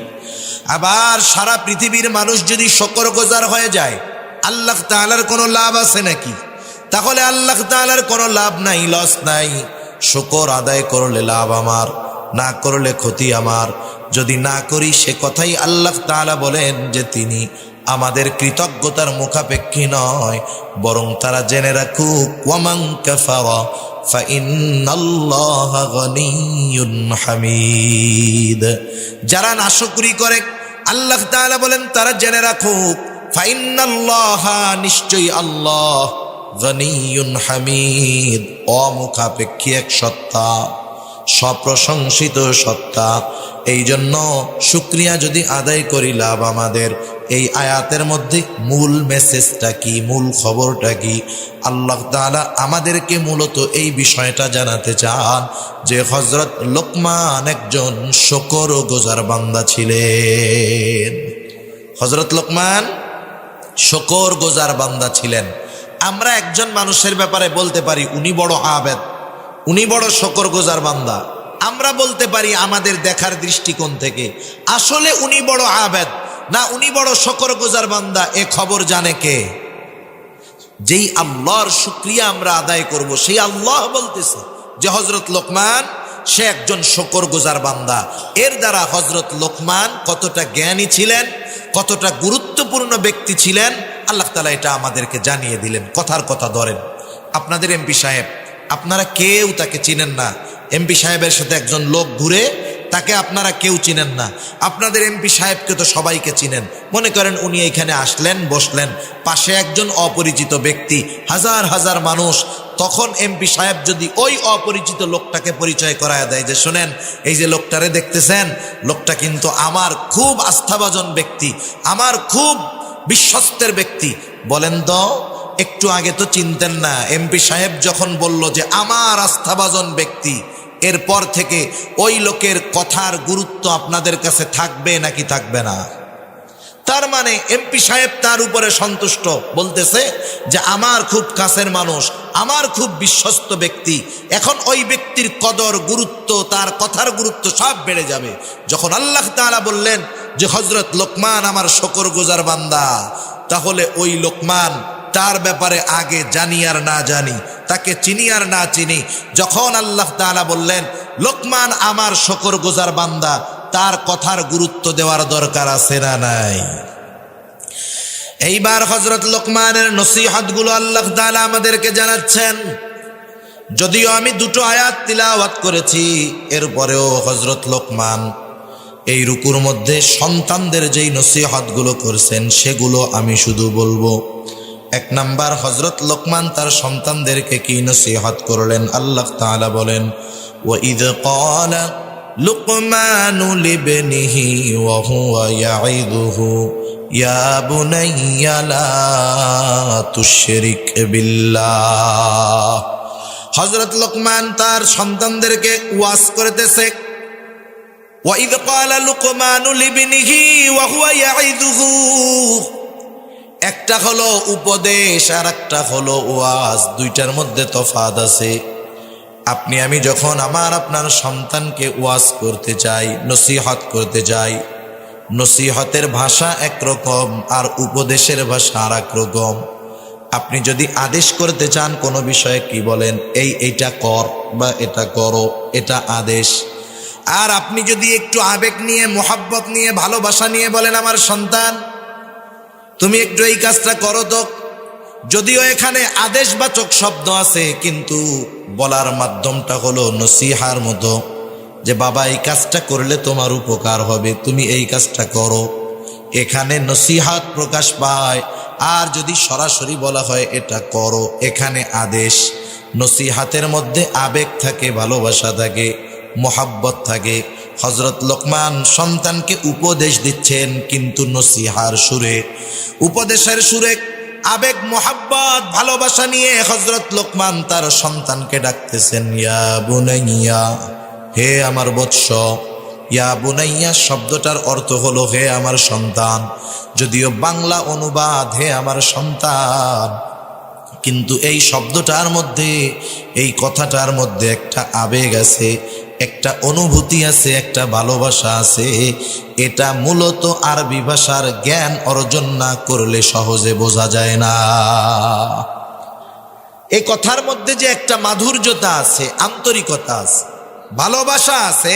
আবার সারা পৃথিবীর মানুষ যদি শুকরগুজার হয়ে যায়, আল্লাহ তাআলার কোনো লাভ আছে নাকি? তাহলে আল্লাহ তাআলার কোনো লাভ নাই, লস নাই। শুকর আদায় করলে লাভ আমার, না করলে ক্ষতি আমার। যদি না করি, সে কথাই আল্লাহ তাআলা বলেন যে তিনি আমাদের কৃতজ্ঞতার মুখাপেক্ষী নয়, বরং তারা জেনে রাখুক ওয়ামান কাফারা ফাইন্নাল্লাহা গনিয়্যুন হামিদ। যারা নাশকরি করে, আল্লাহ তাআলা বলেন তারা জেনে রাখুক ফাইন্নাল্লাহা, নিশ্চয়ই আল্লাহ, গনিয়্যুন হামিদ, অমুখাপেক্ষী এক সত্তা, সপ্রশংসিত সত্তা। এই জন্য শুকরিয়া যদি আদায় করি লাভ আমাদের। এই আয়াতের মধ্যে মূল মেসেজটা কি, মূল খবরটা কি? আল্লাহ তাআলা আমাদেরকে মূলত এই বিষয়টা জানাতে চান যে হযরত লোকমান একজন শুকরগুজার বান্দা ছিলেন। হযরত লোকমান শুকরগুজার বান্দা ছিলেন। আমরা একজন মানুষের ব্যাপারে বলতে পারি উনি বড় আবেদ, উনি বড় শুকরগুজার বান্দা। আমরা বলতে পারি আমাদের দেখার দৃষ্টিকোণ থেকে আসলে উনি বড় আবেদ না উনি বড় শুকরগুজার বান্দা, এ খবর জানে কে? যেই আল্লাহর শুকরিয়া আমরা আদায় করব, সেই আল্লাহ বলতেছে যে হযরত লোকমান সে একজন শুকরগুজার বান্দা। এর দ্বারা হযরত লোকমান কতটা জ্ঞানী ছিলেন, কতটা গুরুত্বপূর্ণ ব্যক্তি ছিলেন, আল্লাহ তাআলা এটা আমাদেরকে জানিয়ে দিলেন। কথার কথা ধরেন, আপনাদের এমপি সাহেব, আপনারা কেউ তাকে চিনেন না। এমপি সাহেবের সাথে একজন লোক ঘুরে, তাকে আপনারা কেউ চিনেন না। আপনাদের এমপি সাহেবকে তো সবাইকে চিনেন। মনে করেন উনি এইখানে আসলেন, বসলেন, পাশে একজন অপরিচিত ব্যক্তি, হাজার হাজার মানুষ। তখন এমপি সাহেব যদি ওই অপরিচিত লোকটাকে পরিচয় করায় দেয় যে শোনেন, এই যে লোকটারে দেখতেছেন, লোকটা কিন্তু আমার খুব আস্থাভাজন ব্যক্তি, আমার খুব বিশ্বস্তের ব্যক্তি। বলেন তো, একটু আগে তো চিনতেন না। এমপি সাহেব যখন বলল যে আমার আস্থাভাজন ব্যক্তি, এরপর থেকে ওই লোকের কথার গুরুত্ব আপনাদের কাছে থাকবে নাকি থাকবে না? তার মানে এমপি সাহেব তার উপরে সন্তুষ্ট, বলতেছে যে আমার খুব কাছের মানুষ, আমার খুব বিশ্বস্ত ব্যক্তি। এখন ওই ব্যক্তির কদর, গুরুত্ব, তার কথার গুরুত্ব সব বেড়ে যাবে। যখন আল্লাহ তাআলা বললেন যে হযরত লোকমান আমার শুকরগুজার বান্দা, তাহলে ওই লোকমান, তার ব্যাপারে আগে জানি আর না জানি, তাকে চিনি আর না চিনি, যখন আল্লাহ তাআলা বললেন লোকমান আমার শুকরগুজার বান্দা, তার কথার গুরুত্ব দেওয়ার দরকার আছে না নাই? এইবার হযরত লোকমানের নসিহতগুলো আল্লাহ তাআলা আমাদেরকে জানাচ্ছেন। যদিও আমি দুটো আয়াত তিলাওয়াত করেছি, এরপরেও হযরত লোকমান এই রুকুর মধ্যে সন্তানদের যেই নসিহতগুলো করছেন সেগুলো আমি শুধু বলবো। এক নাম্বার, হযরত লোকমান তার সন্তানদেরকে কি নসিহত করলেন? আল্লাহ তাআলা বলেন, ওয়াইদ ক্বালা লুকমানু লিবনিহি ওয়া হুয়া ইয়াইদুহু ইয়া বুনাইয়া লা তুশরিক বিল্লাহ। হযরত লোকমান তার সন্তানদেরকে ওয়াজ করতেছে। ওয়াইদ ক্বালা লুকমানু লিবনিহি ওয়া হুয়া ইয়াইদুহু, একটা হলো উপদেশ আর একটা হলো ওয়াজ, দুইটার মধ্যে তফাৎ আছে। আপনি আমি যখন আপনার সন্তানকে ওয়াজ করতে চাই, নসিহত করতে চাই, নসিহতের ভাষা একরকম আর উপদেশের ভাষা আর এক রকম। আপনি যদি আদেশ করতে চান কোনো বিষয়ে কি বলেন, এইটা কর বা এটা করো, এটা আদেশ। আর আপনি যদি একটু আবেগ নিয়ে, মোহাব্বত নিয়ে, ভালোবাসা নিয়ে বলেন আমার সন্তান তুমি একটু এই কাজটা করো তো, যদিও এখানে আদেশবাচক শব্দ আছে, কিন্তু বলার মাধ্যমটা হলো নসিহার মতো, যে বাবা এই কাজটা করলে তোমার উপকার হবে, তুমি এই কাজটা করো। এখানে নসিহাত প্রকাশ পায়। আর যদি সরাসরি বলা হয় এটা করো, এখানে আদেশ। নসিহাতের মধ্যে আবেগ থাকে, ভালোবাসা থাকে, মোহাব্বত থাকে। হযরত লোকমান সন্তানকে উপদেশ দিচ্ছেন, কিন্তু নসিহার সুরে, উপদেশের সুরে, আবেগ, মোহাব্বত, ভালোবাসা নিয়ে হযরত লোকমান তার সন্তানকে ডাকতেছেন, ইয়া বুনাইয়া, হে আমার বৎস, ইয়া বুনাইয়া শব্দটার অর্থ হলো হে আমার সন্তান, যদিও বাংলা অনুবাদ হে আমার সন্তান, কিন্তু এই শব্দটার মধ্যে, এই কথাটার মধ্যে একটা আবেগ আছে, একটা অনুভূতি আছে, একটা ভালোবাসা আছে। এটা মূলত আরবি ভাষার জ্ঞান অর্জন না করলে সহজে বোঝা যায় না। এই কথার মধ্যে যে একটা মাধুর্যতা আছে, আন্তরিকতা আছে, ভালোবাসা আছে,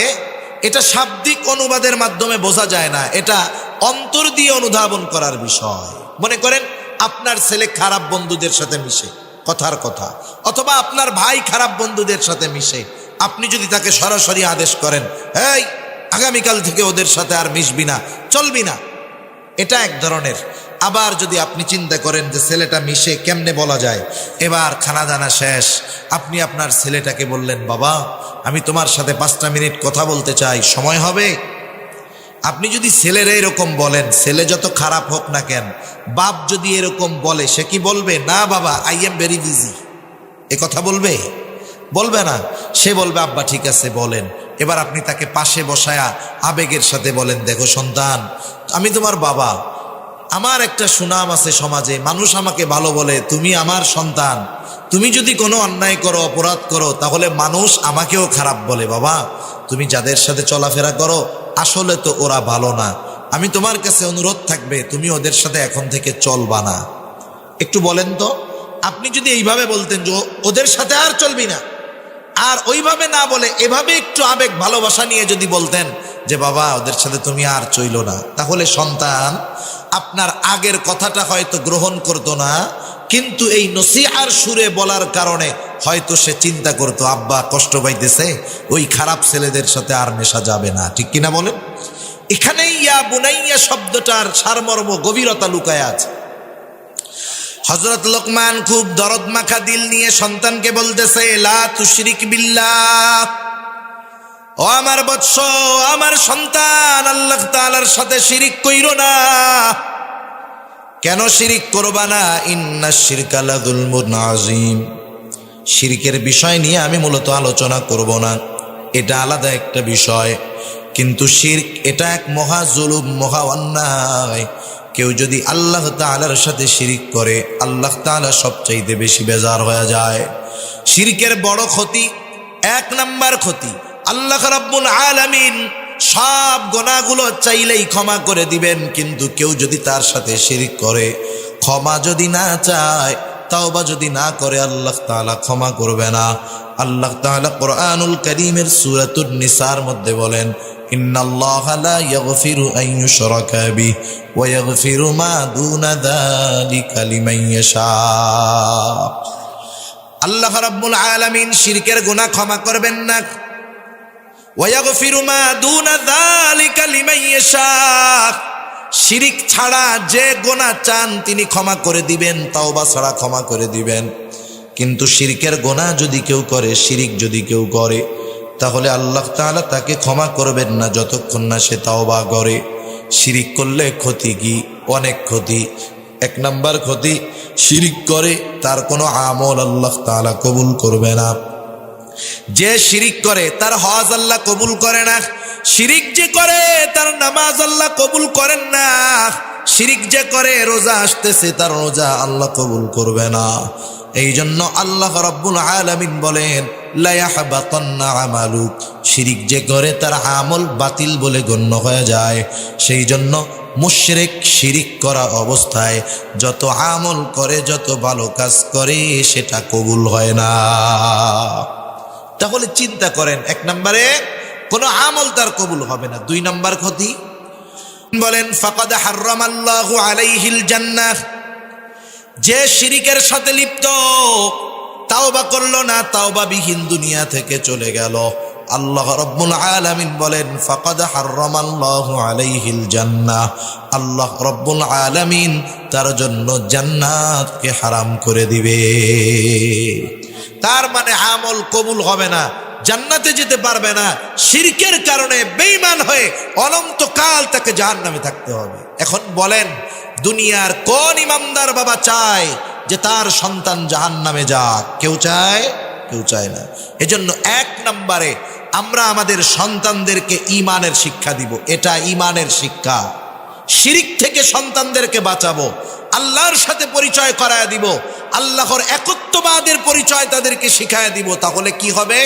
এটা শাব্দিক অনুবাদের মাধ্যমে বোঝা যায় না, এটা অন্তর দিয়ে অনুধাবন করার বিষয়। মনে করেন আপনার ছেলে খারাপ বন্ধুদের সাথে মিশে, কথার কথা, অথবা আপনার ভাই খারাপ বন্ধুদের সাথে মিশে, আপনি যদি তাকে সরাসরি আদেশ করেন, এই আগামীকাল থেকে ওদের সাথে আর মিশবি না, চলবি না, এটা এক ধরনের। আবার যদি আপনি চিন্তা করেন যে ছেলেটা মিশে কেমনে বলা যায়, এবার খানা দানা শেষ, আপনি আপনার ছেলেটাকে বললেন, বাবা আমি তোমার সাথে 5টা মিনিট কথা বলতে চাই, সময় হবে? আপনি যদি ছেলের এরকম বলেন, ছেলে যত খারাপ হোক না কেন, বাপ যদি এরকম বলে, সে কি বলবে? না বাবা, আই এম ভেরি বিজি, এ কথা বলবে? বলবে না। সে বলবে আব্বা ঠিক আছে বলেন। এবার আপনি তাকে পাশে বসায়া আবেগের সাথে বলেন, দেখো সন্তান, আমি তোমার বাবা, আমার একটা সুনাম আছে সমাজে, মানুষ আমাকে ভালো বলে, তুমি আমার সন্তান, তুমি যদি কোনো অন্যায় করো, অপরাধ করো, তাহলে মানুষ আমাকেও খারাপ বলে। বাবা তুমি যাদের সাথে চলাফেরা করো আসলে তো ওরা ভালো না, আমি তোমার কাছে অনুরোধ থাকবে তুমি ওদের সাথে এখন থেকে চলবা না। একটু বলেন তো, আপনি যদি এইভাবে বলতেন যে ওদের সাথে আর চলবি না, আর ওইভাবে না বলে এভাবে একটু আবেগ ভালোবাসা নিয়ে যদি বলতেন যে বাবা ওদের সাথে তুমি আর চইলো না, তাহলে সন্তান আপনার আগের কথাটা হয়তো গ্রহণ করতো না, কিন্তু এই নসিহার সুরে বলার কারণে হয়তো সে চিন্তা করতো আব্বা কষ্ট পাইতেছে, ওই খারাপ ছেলেদের সাথে আর মেশা যাবে না। ঠিক কিনা বলেন? এখানেই ইয়া বুনাইয়া শব্দটার সারমর্ম গভীরতা লুকায় আছে। হযরত লোকমান খুব দরদ মাখা দিল নিয়ে সন্তানকে বলতেছে, লা তুশরিক বিল্লাহ, ও আমার বৎস, আমার সন্তান, আল্লাহ তাআলার সাথে শিরিক কইরো না। কেন শিরিক করবা না? ইন্নাশ শিরকা লাযুলমুন আযীম। শিরকের বিষয় নিয়ে আমি মূলত আলোচনা করব না, এটা আলাদা একটা বিষয়, কিন্তু শিরক এটা এক মহা জুলুম, মহা অন্যায়। কেউ যদি আল্লাহ তাআলার সাথে শিরিক করে, আল্লাহ তাআলা সবচাইতে বেশি বেজার হয়ে যায়। শিরকের বড় ক্ষতি, 1 নাম্বার ক্ষতি, আল্লাহ রাব্বুল আলামিন সব গুনাহগুলো চাইলেই ক্ষমা করে দিবেন, কিন্তু কেউ যদি তার সাথে শিরিক করে, ক্ষমা যদি না চায়, তাওবা যদি না করে, আল্লাহ তাআলা ক্ষমা করবে না। আল্লাহ তাআলা কোরআনুল কারীমের সূরাতুন নিসার মধ্যে বলেন, ইন্নাল্লাহা লা ইয়াগফিরু আন ইউশরাকা বিহি ওয়া ইয়াগফিরু মা দুনা যালিকা লিমান ইয়াশা। আল্লাহ রাব্বুল আলামিন শিরকের গুনাহ ক্ষমা করবেন না, ওয়া ইয়াগফিরু মা দুনা যালিকা লিমান ইয়াশা। শিরিক ছাড়া যে গুনাহ চান তিনি ক্ষমা করে দিবেন, তাওবা ছাড়া ক্ষমা করে দিবেন। কিন্তু শিরকের গুনাহ যদি কেউ করে, শিরিক যদি কেউ করে, তাহলে আল্লাহ তাআলা তাকে ক্ষমা করবেন না যতক্ষণ না সে তাওবা করে। শিরিক করলে ক্ষতি কি? অনেক ক্ষতি। 1 নাম্বার ক্ষতি, শিরিক করে তার কোনো আমল আল্লাহ তাআলা কবুল করবে না। যে শিরিক করে তার হজ আল্লাহ কবুল করে না, শিরিক যে করে তার নামাজ আল্লাহ কবুল করেন না, শিরিক যে করে রোজা আসতেছে তার রোজা আল্লাহ কবুল করবে না। এই জন্য আল্লাহ রাব্বুল আলামিন বলেন, লা ইয়াহবাতান্না আমালুক, শিরিক যে করে তার আমল বাতিল বলে গণ্য হয়ে যায়। সেই জন্য মুশরিক শিরিক করা অবস্থায় যত আমল করে, যত ভালো কাজ করে, সেটা কবুল হয় না। তাহলে চিন্তা করেন, 1 নম্বরে কোনো আমল তার কবুল হবে না। 2 নম্বর ক্ষতি বলেন, ফাকাদ হারামাল্লাহু আলাইহিল জান্নাহ, যে শিরিকের সাথে লিপ্ত, তাওবা করলো না, তাওবা বিহীন দুনিয়া থেকে চলে গেল, আল্লাহ রাব্বুল আলামিন বলেন, ফাকাদ হারামাল্লাহু আলাইহিল জান্নাহ, আল্লাহ রাব্বুল আলামিন তার জন্য জান্নাতকে হারাম করে দিবে। তার মানে আমল কবুল হবে না, জান্নাতে যেতে পারবে না, শিরকের কারণে বেঈমান হয়ে অনন্তকাল তাকে জাহান্নামে থাকতে হবে। এখন বলেন, দুনিয়ার কোন ইমানদার বাবা চায় যে তার সন্তান জাহান্নামে যাক? কেউ চায়? কেউ চায় না। এজন্য 1 নম্বরে আমরা আমাদের সন্তানদেরকে ঈমানের শিক্ষা দিব। এটা ঈমানের শিক্ষা। শিরিক থেকে সন্তানদেরকে বাঁচাবো, আল্লাহর সাথে পরিচয় করায় দিব, আল্লাহর একত্ববাদের পরিচয় তাদেরকে শিখায় দিব। তাহলে কি হবে?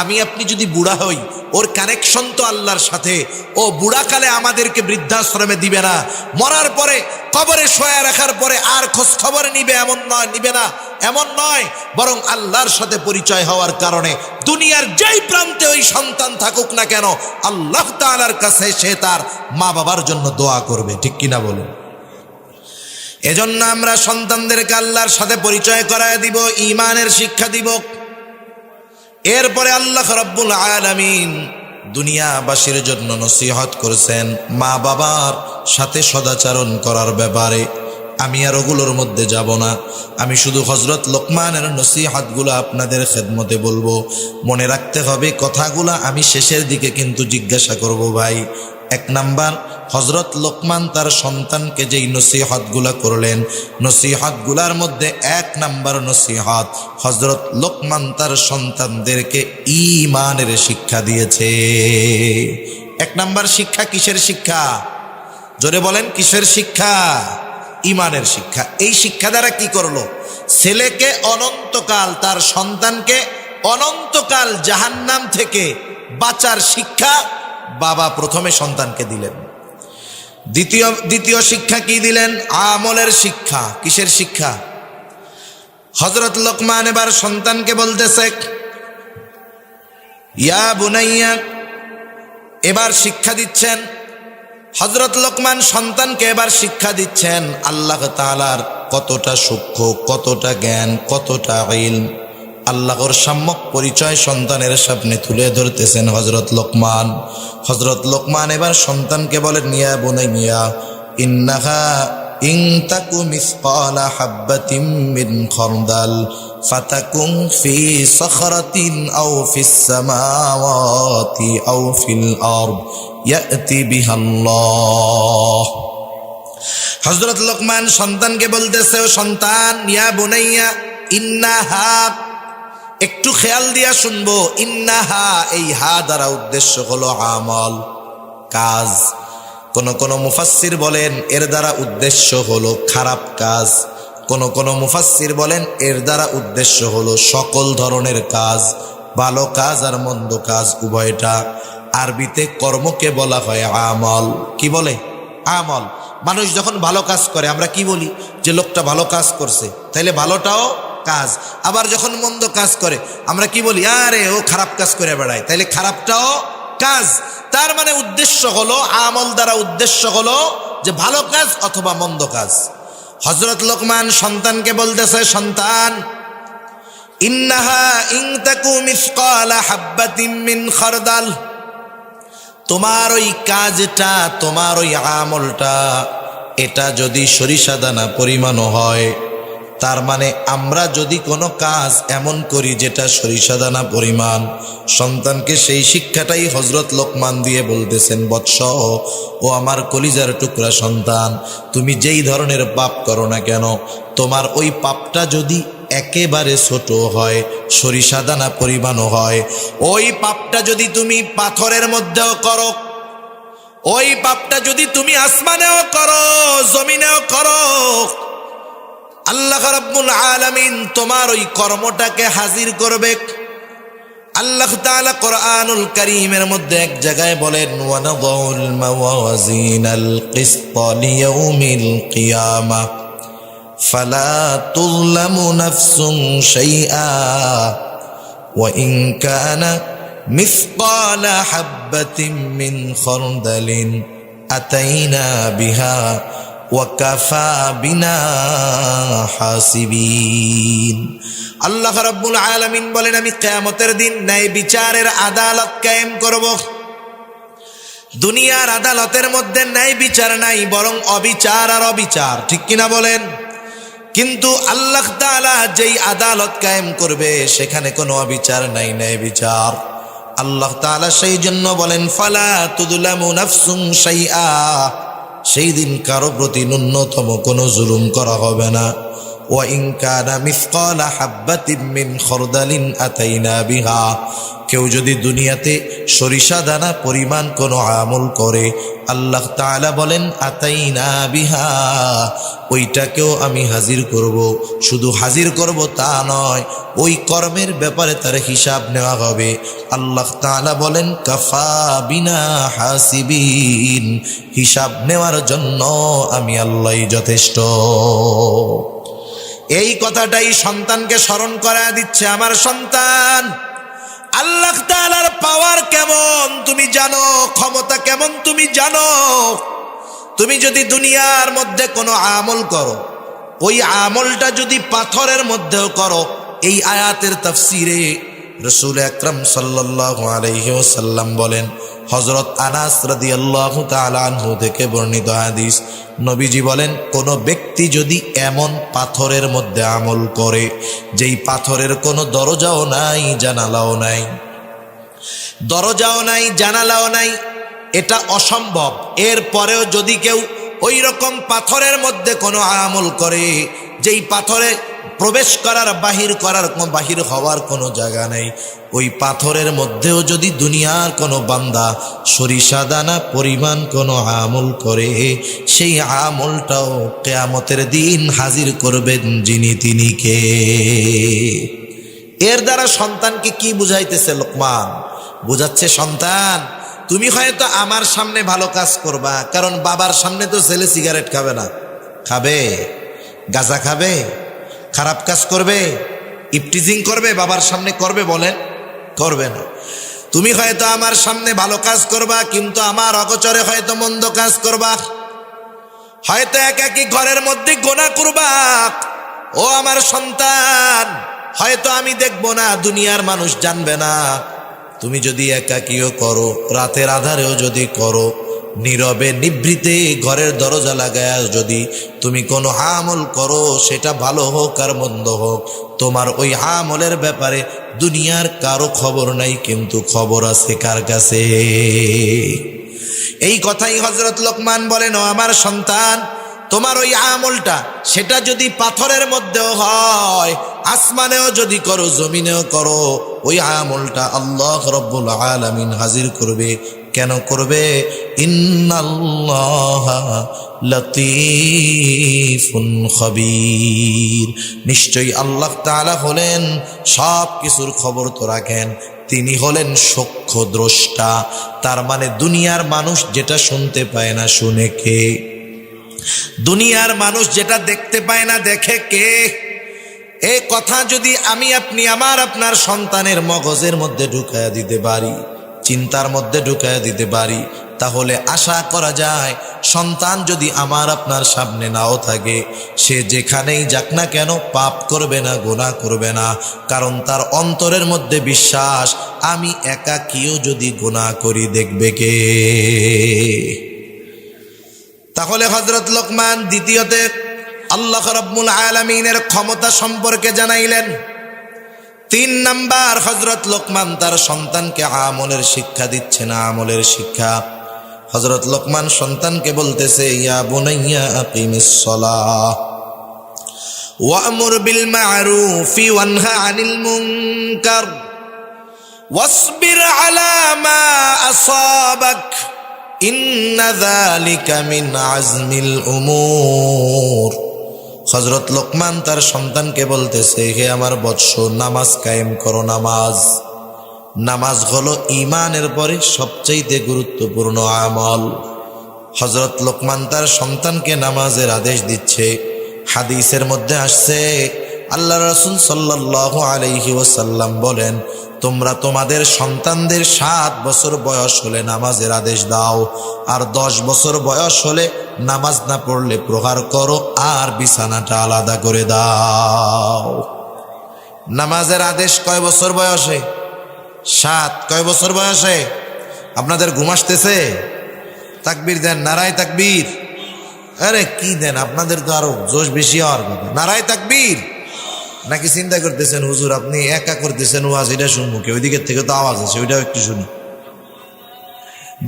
আমি আপনি যদি বুড়া হই, ওর কানেকশন তো আল্লাহর সাথে। ও বুড়াকালে আমাদেরকে বৃদ্ধাশ্রমে দিবে না, মরার পরে কবরে শোয়া রাখার পরে আর খোঁজ খবর নিবে এমন নয়, নিবে না এমন নয়, বরং আল্লাহর সাথে পরিচয় হওয়ার কারণে দুনিয়ার যেই প্রান্তে ওই সন্তান থাকুক না কেন, আল্লাহ তাআলার কাছে সে তার মা বাবার জন্য দোয়া করবে। ঠিক কিনা বলুন? এজন্য আমরা সন্তানদেরকে আল্লাহর সাথে পরিচয় করায় দিব, ঈমানের শিক্ষা দিব। এরপরে আল্লাহ রাব্বুল আলামিন দুনিয়াবাসীর জন্য নসিহত করেছেন মা বাবার সাথে সদাচরণ করার ব্যাপারে। আমি আর ওগুলোর মধ্যে যাব না, আমি শুধু হযরত লোকমানের নসিহতগুলো আপনাদের খেদমতে বলবো। মনে রাখতে হবে কথাগুলো আমি শেষের দিকে কিন্তু জিজ্ঞাসা করব। ভাই, 1 নাম্বার, হযরত লোকমান তার সন্তানকে যেই নসিহতগুলো করলেন, নসিহতগুলোর মধ্যে 1 নাম্বার নসিহত, হযরত লোকমান তার সন্তানদেরকে ঈমানের শিক্ষা দিয়েছে। 1 নাম্বার শিক্ষা কিসের শিক্ষা? জোরে বলেন, কিসের শিক্ষা? ঈমানের শিক্ষা। এই শিক্ষা দ্বারা কি করলো? ছেলেকে অনন্তকাল, তার সন্তানকে অনন্তকাল জাহান্নাম থেকে বাঁচার শিক্ষা বাবা প্রথমে সন্তানকে দিলেন। দ্বিতীয় শিক্ষা কি দিলেন? আমলের শিক্ষা। কিসের শিক্ষা? হযরত লোকমান এবার সন্তানকে বলতেছে ইয়া বুনাইয়া, এবার শিক্ষা দিচ্ছেন হযরত লোকমান সন্তানকে, এবার শিক্ষা দিচ্ছেন আল্লাহ তাআলার কতটা সূক্ষ্ম, কতটা জ্ঞান, কতটা ইলম। আল্লাহর সম্যক পরিচয় সন্তানের সামনে তুলে ধরতেছেন হযরত লোকমান। হযরত লোকমান এবার সন্তানকে বলেন ইয়া বুনাইয়া ইন্নাহা ইন তাকু মিসকালা হাববাতিন মিন খারদাল ফাতাকুন ফি সখরাতিন আও ফিস সামাওয়াতি আও ফিল আরদ ইয়াতি বিহাল্লাহ। হযরত লোকমান সন্তানকে বলতেছে, ও সন্তান, ইয়া বুনাইয়া ইন্নাহা, একটু খেয়াল দিয়া শুনবো, ইন্নাহা, এই হা দ্বারা উদ্দেশ্য হলো আমল, কাজ। কোন মুফাসসির বলেন এর দ্বারা উদ্দেশ্য হলো খারাপ কাজ, কোন মুফাসসির বলেন এর দ্বারা উদ্দেশ্য হলো সকল ধরনের কাজ, ভালো কাজ আর মন্দ কাজ উভয়টা। আরবিতে কর্মকে বলা হয় আমল। কি বলে? আমল। মানুষ যখন ভালো কাজ করে আমরা কি বলি? যে লোকটা ভালো কাজ করছে, তাইলে ভালোটাও কাজ। আবার যখন মন্দ কাজ করে আমরা কি বলি? আরে ও খারাপ কাজ করে বেড়ায়, তাইলে খারাপটাও কাজ। তার মানে উদ্দেশ্য হলো, আমল দ্বারা উদ্দেশ্য হলো যে ভালো কাজ অথবা মন্দ কাজ। হযরত লোকমান সন্তানকে বলতেছে, সন্তান, ইন্নাহা ইন তাকু মিসকালা হাববাতিন মিন খারদাল, তোমার ওই কাজটা, তোমার ওই আমলটা, এটা যদি সরিষা দানা পরিমাণও হয়, তার মানে আমরা যদি কোনো কাজ এমন করি যেটা সরিষা দানা পরিমাণ, সন্তানকে সেই শিক্ষাটাই হযরত লোকমান দিয়ে বলতেছেন, বৎস, ও আমার কলিজার টুকরা সন্তান, তুমি যেই ধরনের পাপ করো না কেন, তোমার ওই পাপটা যদি একেবারে ছোট হয়, সরিষা দানা পরিমাণও হয়, ওই পাপটা যদি তুমি পাথরের মধ্যেও করো, ওই পাপটা যদি তুমি আসমানেও করো, জমিনেও করো, আল্লাহ রাব্বুল আলামিন তোমার ওই কর্মটাকে হাজির করবে। আল্লাহ তাআলা কোরআনুল কারীমের মধ্যে এক জায়গায় বলেন, ওয়ানাদাউল মাওয়াজিনাল কিসতা লিয়াউমিল কিয়ামাহ ফালা তুযলামু নাফসুন শাইআ ওয়া ইন কানা মিসকালা হাববাতিন মিন খারদালিন আতাইনা বিহা ওয়াকাফা বিনা হাসিবিন। আল্লাহ রাব্বুল আলামিন বলেন, আমি কিয়ামতের দিন ন্যায় বিচারের আদালত কায়েম করব। দুনিয়ার আদালতের মধ্যে ন্যায় বিচার নাই, বরং অবিচার আর অবিচার। ঠিক কিনা বলেন? কিন্তু আল্লাহ তাআলা যেই আদালত কায়েম করবে সেখানে কোনো অবিচার নাই, ন্যায় বিচার। আল্লাহ তাআলা সেই জন্য বলেন, ফালা তুযলামু নাফসুন শাইআ, সেই দিন কারো প্রতি ন্যূনতম কোনো জুলুম করা হবে না। ওয়া ইন কানা মিসকালা হাববাতিন মিন খরদালিন আতাইনা বিহা, কেউ যদি দুনিয়াতে সরিষা দানা পরিমাণ কোনো আমল করে, আল্লাহ তাআলা বলেন আতাইনা বিহা, ওইটাকেও আমি হাজির করব। শুধু হাজির করব তা নয়, ওই কর্মের ব্যাপারে তার হিসাব নেওয়া হবে। আল্লাহ তাআলা বলেন কাফা বিনা হাসিবিন, হিসাব নেওয়ার জন্য আমি আল্লাহই যথেষ্ট। এই কথাটাই সন্তানকে স্মরণ করায় দিচ্ছে, আমার সন্তান, আল্লাহ তাআলার পাওয়ার কেমন তুমি জানো, ক্ষমতা কেমন তুমি জানো। তুমি যদি দুনিয়ার মধ্যে কোনো আমল করো, ওই আমলটা যদি পাথরের মধ্যেও করো, এই আয়াতের তাফসিরে রাসূল আকরাম সাল্লাল্লাহু আলাইহি ওয়াসাল্লাম বলেন, হযরত আনাস রাদিয়াল্লাহু তাআলা আনহু থেকে বর্ণিত হাদিস, নবীজি বলেন, কোন ব্যক্তি যদি এমন পাথরের মধ্যে আমল করে যেই পাথরের কোনো দরজাও নাই, জানালাও নাই, দরজাও নাই, জানালাও নাই, এটা অসম্ভব, এরপরেও যদি কেউ ওই রকম পাথরের মধ্যে কোনো আমল করে যেই পাথরে প্রবেশ করার বাহির হওয়ার কোনো জায়গা নেই, ওই পাথরের মধ্যেও যদি দুনিয়ার কোনো বান্দা সরিষা দানা পরিমাণ কোনো আমল করে, সেই আমলটাও কিয়ামতের দিন হাজির করবেন যিনি, তিনি কে? এর দ্বারা সন্তানকে কি বুঝাইতেছে লোকমান? বুঝাচ্ছে, সন্তান তুমি হয়তো আমার সামনে ভালো কাজ করবা, কারণ বাবার সামনে তো ছেলে সিগারেট খাবে না, খাবে? গাঁজা খাবে? খারাপ কাজ করবে? ইফটিজিং করবে? বাবার সামনে করবে? বলেন, করবে না। তুমি হয়তো আমার সামনে ভালো কাজ করবা, কিন্তু আমার অগোচরে হয়তো মন্দ কাজ করবা, হয়তো একাকী ঘরের মধ্যে গুনাহ করবা। ও আমার সন্তান, হয়তো আমি দেখব না, দুনিয়ার মানুষ জানবে না। তুমি যদি একাকীও করো, রাতের আধারেও যদি করো, নীরবে নিভৃতে ঘরের দরজা লাগায় যদি তুমি কোনো আমল করো, সেটা ভালো হোক আর মন্দ হোক, তোমার ওই আমলের ব্যাপারে দুনিয়ার কারো খবর নাই, কিন্তু খবর আছে কার কাছে? এই কথাই হযরত লোকমান বলেন, ও আমার সন্তান, তোমার ওই আমলটা সেটা যদি পাথরের মধ্যেও হয়, আসমানেও যদি করো, জমিনেও করো, ওই আমলটা আল্লাহ রাব্বুল আলামিন হাজির করবে। কেন করবে? ইন্নাল্লাহা লতীফুন খবীর, নিশ্চয়ই আল্লাহ তাআলা হলেন সব কিছুর খবর তো রাখেন, তিনি হলেন সূক্ষ্ম দ্রষ্টা। তার মানে দুনিয়ার মানুষ যেটা শুনতে পায় না, শুনে কে? দুনিয়ার মানুষ যেটা দেখতে পায় না, দেখে কে? এই কথা যদি আমি আপনি আমার আপনার সন্তানের মগজের মধ্যে ঢুকায়া দিতে পারি, চিন্তার মধ্যে ঢুকায়া দিতে পারি, তাহলে আশা করা যায় সন্তান যদি আমার আপনার সামনে নাও থাকে, সে যেখানেই যাক না কেন পাপ করবে না, গুনাহ করবে না, কারণ তার অন্তরের মধ্যে বিশ্বাস, আমি একাকীও যদি গুনাহ করি, দেখবে কে? তাহলে হযরত লোকমান দ্বিতীয়তে আল্লাহ রাব্বুল আলামিনের ক্ষমতা সম্পর্কে জানাইলেন। 3 নাম্বার, হযরত লোকমান তার সন্তানকে আমলের শিক্ষা দিচ্ছে না, আমলের শিক্ষা। হযরত লোকমান সন্তানকে বলতেছে, ইয়া বুনাইয়া আকিমিস সালাহ ওয়া'মুর বিল মা'রুফি ওয়ানহা আনিল মুনকার ওয়াসবির আলা মা আসাবাক ইন্না যালিকা মিন আজমিল উমুর। হযরত লোকমান তার সন্তানকে বলতেছে, হে আমার বৎস, নামাজ কায়েম করো। নামাজ হলো ঈমানের পরে সবচেয়ে গুরুত্বপূর্ণ আমল। হযরত লোকমান তার সন্তানকে নামাজের আদেশ দিচ্ছে। হাদিসের মধ্যে আসছে, আল্লাহ রাসূল সাল্লাল্লাহু আলাইহি ওয়াসাল্লাম বলেন, তোমরা তোমাদের সন্তানদের 7 বছর বয়স হলে নামাজের আদেশ দাও, আর 10 বছর বয়স হলে নামাজ না পড়লে প্রহার করো, আর বিছানাটা আলাদা করে দাও। নামাজের আদেশ কয় বছর বয়সে? 7। কয় বছর বয়সে? আপনাদের ঘুম আসতেছে? তাকবীর দেন, নারায়ে তাকবীর। আরে কি দেন, আপনাদের তো আরো জোশ বেশি হওয়ার কথা। নারায়ে তাকবীর। নাকি চিন্তা করতেছেন হুজুর আপনি একা করতেছেন ওয়াজ, এটা শুনবো কি? ওই দিকের থেকে তো আওয়াজ আছে, ওইটাও একটু শুনি।